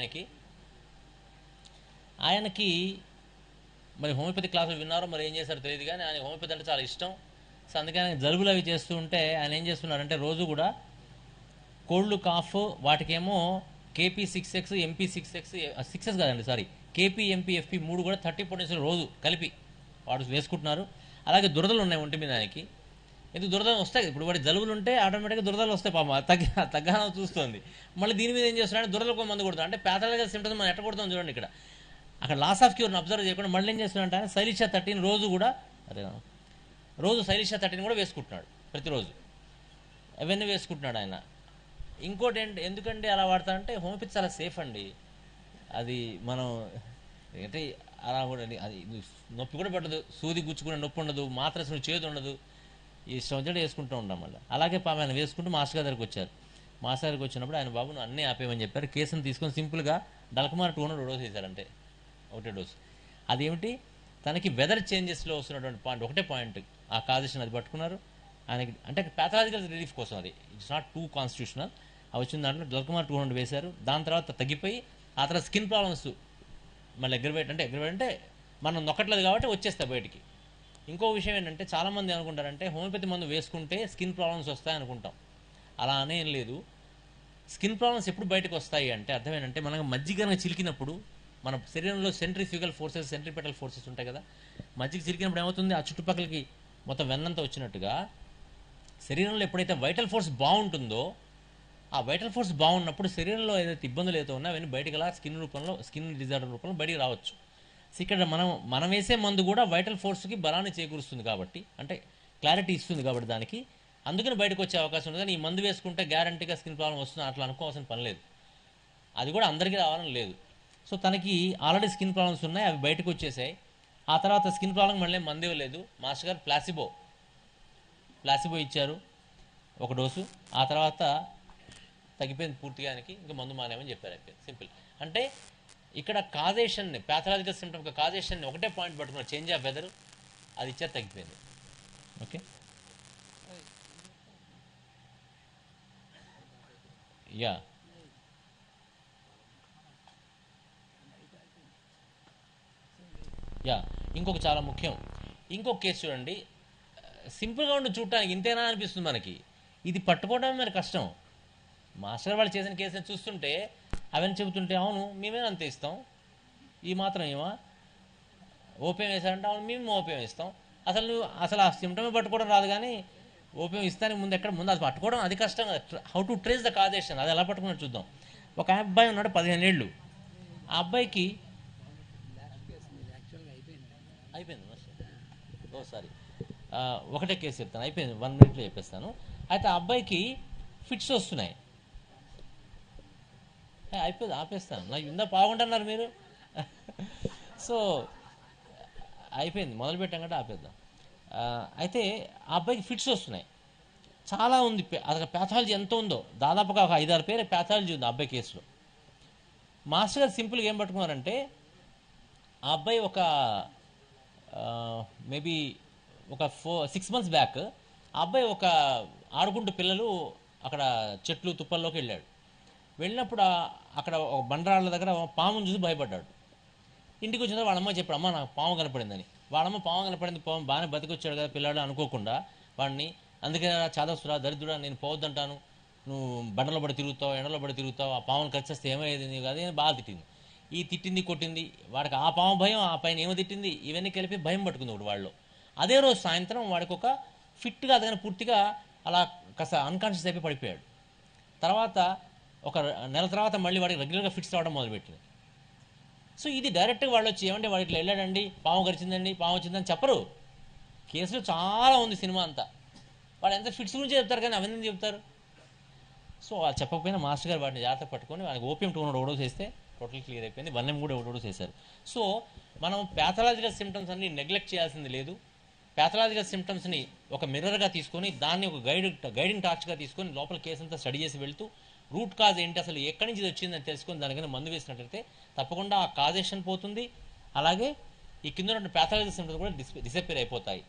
ఆయనకి మరి హోమియోపతి క్లాసులు విన్నారో మరి ఏం చేశారో తెలియదు, కానీ ఆయన హోమియోపతి అంటే చాలా ఇష్టం. సో అందుకని ఆయన జలుబులు అవి చేస్తూ ఉంటే ఆయన ఏం చేస్తున్నారంటే రోజు కూడా cold cough వాటికేమో KP6X MP6X 6X కాదండి సారీ KP MP FP 3 కూడా 30 పొటెన్షియల్ రోజు కలిపి వాడు వేసుకుంటున్నారు. అలాగే దురదలు ఉన్నాయి ఒంటి మీద ఆయనకి. ఎందుకు దురదలు వస్తాయి, ఇప్పుడు వాడి జలుబులు ఉంటే ఆటోమేటిక్గా దురదలు వస్తాయి, పాపం తగ్గాన చూస్తుంది. మళ్ళీ దీని మీద ఏం చేస్తున్నాడు, దురదలకు మందు కొడతాడు. అంటే ప్యాథలాజికల్ సిమ్టమ్స్ మనం ఎట్ట కొడతాం చూడండి. ఇక్కడ అక్కడ లాస్ ఆఫ్ క్యూర్ని అబ్జర్వ్ చేయకుండా మళ్ళీ ఏం చేస్తున్నాడు ఆయన శైలిషా 13 రోజు శైలిషా 13 కూడా వేసుకుంటున్నాడు ప్రతిరోజు. అవన్నీ వేసుకుంటున్నాడు ఆయన. ఇంకోటి ఎందుకంటే అలా వాడతా అంటే హోమియోపతి చాలా సేఫ్ అండి. అది మనం అంటే అలా కూడా అది నొప్పి కూడా పట్టదు, సూది గుచ్చుకునే నొప్పి ఉండదు, మాత్రలు చేదు ఉండదు, ఈ ఇష్టం వచ్చినట్టు వేసుకుంటూ ఉంటాం. మళ్ళీ అలాగే ఆయన వేసుకుంటూ మాస్టర్ గారి దగ్గరికి వచ్చారు. మాస్టర్ గారికి వచ్చినప్పుడు ఆయన బాబు నువ్వు అన్నీ ఆపేయమని చెప్పారు. కేసును తీసుకొని సింపుల్గా డల్కమార్ 200 డోస్ వేశారంటే ఒకటే డోస్. అదేమిటి, తనకి వెదర్ చేంజెస్లో వస్తున్నటువంటి పాయింట్ ఒకటే పాయింట్, ఆ కాజేషన్ అది పట్టుకున్నారు ఆయనకి. అంటే ప్యాథలాజికల్ రిలీఫ్ కోసం, అది ఇట్స్ నాట్ టూ కాన్స్టిట్యూషనల్. అవి వచ్చిన దాంట్లో డల్కమార్ 200 వేశారు. దాని తర్వాత తగ్గిపోయి ఆ తర్వాత స్కిన్ ప్రాబ్లమ్స్ మళ్ళీ ఎగ్రవేట్ అంటే మనం నొక్కట్లేదు కాబట్టి వచ్చేస్తాయి బయటికి. ఇంకో విషయం ఏంటంటే చాలామంది అనుకుంటారంటే హోమియోపతి మందు వేసుకుంటే స్కిన్ ప్రాబ్లమ్స్ వస్తాయి అనుకుంటాం. అలా అనేం లేదు. స్కిన్ ప్రాబ్లమ్స్ ఎప్పుడు బయటకు వస్తాయి అంటే అర్థం ఏంటంటే, మనం మజ్జిగ చిలికినప్పుడు మన శరీరంలో సెంట్రిఫ్యూగల్ ఫోర్సెస్, సెంట్రిపెటల్ ఫోర్సెస్ ఉంటాయి కదా. మజ్జిగ చిలికినప్పుడు ఏమవుతుంది, ఆ చుట్టుపక్కలకి మొత్తం వెన్నంతా వచ్చినట్టుగా శరీరంలో ఎప్పుడైతే వైటల్ ఫోర్స్ బాగుంటుందో, ఆ వైటల్ ఫోర్స్ బాగున్నప్పుడు శరీరంలో ఏదైతే ఇబ్బందులు అయితే ఉన్నా అవన్నీ బయటకు అలా స్కిన్ డిజార్డర్ రూపంలో బయటికి రావచ్చు. సో ఇక్కడ మనం వేసే మందు కూడా వైటల్ ఫోర్స్కి బలాన్ని చేకూరుస్తుంది కాబట్టి, అంటే క్లారిటీ ఇస్తుంది కాబట్టి దానికి, అందుకని బయటకు వచ్చే అవకాశం ఉంది. కానీ ఈ మందు వేసుకుంటే గ్యారంటీగా స్కిన్ ప్రాబ్లం వస్తుంది అట్లా అనుకోవాల్సిన పని లేదు. అది కూడా అందరికీ రావాలని లేదు. సో తనకి ఆల్రెడీ స్కిన్ ప్రాబ్లమ్స్ ఉన్నాయి, అవి బయటకు వచ్చేసాయి. ఆ తర్వాత స్కిన్ ప్రాబ్లం మళ్ళీ మందు ఇవ్వలేదు. మాస్టర్ గారు ప్లాసిబో ఇచ్చారు ఒక డోసు. ఆ తర్వాత తగ్గిపోయింది పూర్తిగా, ఇంకా మందు మానేమని చెప్పారు. అయిపోయింది, సింపుల్. అంటే ఇక్కడ కాజేషన్ని, ప్యాథలాజికల్ సిమ్టమ్ కాజేషన్ని ఒకటే పాయింట్ పట్టుకున్నారు, చేంజ్ ఆఫ్ వెదర్, అది ఇచ్చారు, తగ్గిపోయింది. Okay, yeah. ఇంకొక చాలా ముఖ్యం, ఇంకొక కేసు చూడండి. సింపుల్గా ఉండి చూడటానికి ఇంతేనా అనిపిస్తుంది మనకి. ఇది పట్టుకోవడమే మరి కష్టం. మాస్టర్ వాళ్ళు చేసిన కేసుని చూస్తుంటే అవన్నీ చెబుతుంటే అవును మేమే అంతే ఇస్తాం, ఈ మాత్రం ఏమా ఓపియం వేశారంటే అవును మేము ఓపియం ఇస్తాం. అసలు ఆ సిమ్టమే పట్టుకోవడం రాదు, కానీ ఓపియం ఇస్తానికి ముందు అది పట్టుకోవడం అది కష్టం కదా. How to trace the causation, అది ఎలా పట్టుకున్నట్టు చూద్దాం. ఒక అబ్బాయి ఉన్నాడు 15 ఏళ్ళు. ఆ అబ్బాయికి అయిపోయింది ఓ సారీ ఒకటే కేసు చెప్తాను, అయిపోయింది 1 minute చెప్పేస్తాను. అయితే ఆ అబ్బాయికి ఫిట్స్ వస్తున్నాయి. అయిపోయింది ఆపేస్తాను, నాకు ఇందా బాగుంటున్నారు మీరు. సో అయిపోయింది, మొదలు పెట్టాం కంటే ఆపేద్దాం. అయితే ఆ అబ్బాయికి ఫిట్స్ వస్తున్నాయి, చాలా ఉంది. అసలు ప్యాథాలజీ ఎంత ఉందో, దాదాపుగా ఒక 5-6 పేరు ప్యాథాలజీ ఉంది ఆ అబ్బాయి కేసులో. మాస్టర్ గారు సింపుల్గా ఏం పట్టుకున్నారంటే, ఆ అబ్బాయి ఒక మేబీ ఒక 6 months బ్యాక్ ఆ అబ్బాయి ఒక ఆడుకుంటూ పిల్లలు అక్కడ చెట్లు తుప్పల్లోకి వెళ్ళాడు. వెళ్ళినప్పుడు అక్కడ ఒక బండరాళ్ళ దగ్గర పాముని చూసి భయపడ్డాడు. ఇంటికి వచ్చిన తర్వాత వాళ్ళమ్మ చెప్పాడు, అమ్మ నాకు పాము కనపడిందని. వాళ్ళమ్మ పాము కనపడింది, పాము బాగానే బతికొచ్చాడు కదా పిల్లాడు అనుకోకుండా వాడిని, అందుకే చాదస్తురా దరిద్రుడా నేను పోవద్దంటాను, నువ్వు బండలో పడి తిరుగుతావు, ఎండలో పడి తిరుగుతావు, ఆ పామును ఖర్చేస్తే ఏమయ్యేది నీకు అది బాగా తిట్టింది. ఈ తిట్టింది కొట్టింది, వాడికి ఆ పాము భయం, ఆ పైన ఏమో తిట్టింది, ఇవన్నీ కలిపి భయం పట్టుకుంది ఒకటి వాళ్ళు. అదే రోజు సాయంత్రం వాడికి ఒక ఫిట్గా అదన పూర్తిగా అలా కాస్త అన్కాన్షియస్ అయిపోయి పడిపోయాడు. తర్వాత ఒక నెల తర్వాత మళ్ళీ వాడికి రెగ్యులర్గా ఫిట్స్ రావడం మొదలుపెట్టింది. సో ఇది డైరెక్ట్గా వాళ్ళు వచ్చి ఏమంటే వాడు ఇట్లా వెళ్ళాడండి, పాము గరిచిందండి, పాము వచ్చిందని చెప్పరు. కేసులో చాలా ఉంది సినిమా అంతా. వాడు ఎంత ఫిట్స్ గురించి చెప్తారు కానీ అవన్నీ చెప్తారు. సో వాళ్ళు చెప్పకపోయినా మాస్టర్ గారు వాటిని జాగ్రత్త పట్టుకొని వాడికి ఓపియం 200 ఓడోస్ వేస్తే టోటల్ క్లియర్ అయిపోయింది. 1M కూడా ఓడోస్ వేశారు. సో మనం ప్యాథలాజికల్ సిమ్టమ్స్ అన్ని నెగ్లెక్ట్ చేయాల్సింది లేదు. ప్యాథలాజికల్ సిమ్టమ్స్ని ఒక మిర్రర్గా తీసుకొని దాన్ని ఒక గైడింగ్ టార్చ్గా తీసుకొని లోపల కేసు అంతా స్టడీ చేసి వెళ్తూ రూట్ కాజ్ ఏంటి, అసలు ఎక్కడి నుంచి ఇది వచ్చిందని తెలుసుకొని దానికైనా మందు వేసినట్లయితే తప్పకుండా ఆ కాజేషన్ పోతుంది. అలాగే ఈ కింద ఉన్న ప్యాథలాజికల్ సిమ్టమ్స్ కూడా డిసప్పేర్ అయిపోతాయి.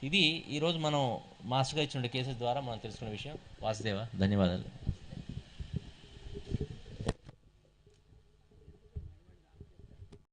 ఇది ఈరోజు మనం మాస్టర్గా ఇచ్చిన కేసెస్ ద్వారా మనం తెలుసుకున్న విషయం. వాసుదేవ, ధన్యవాదాలు.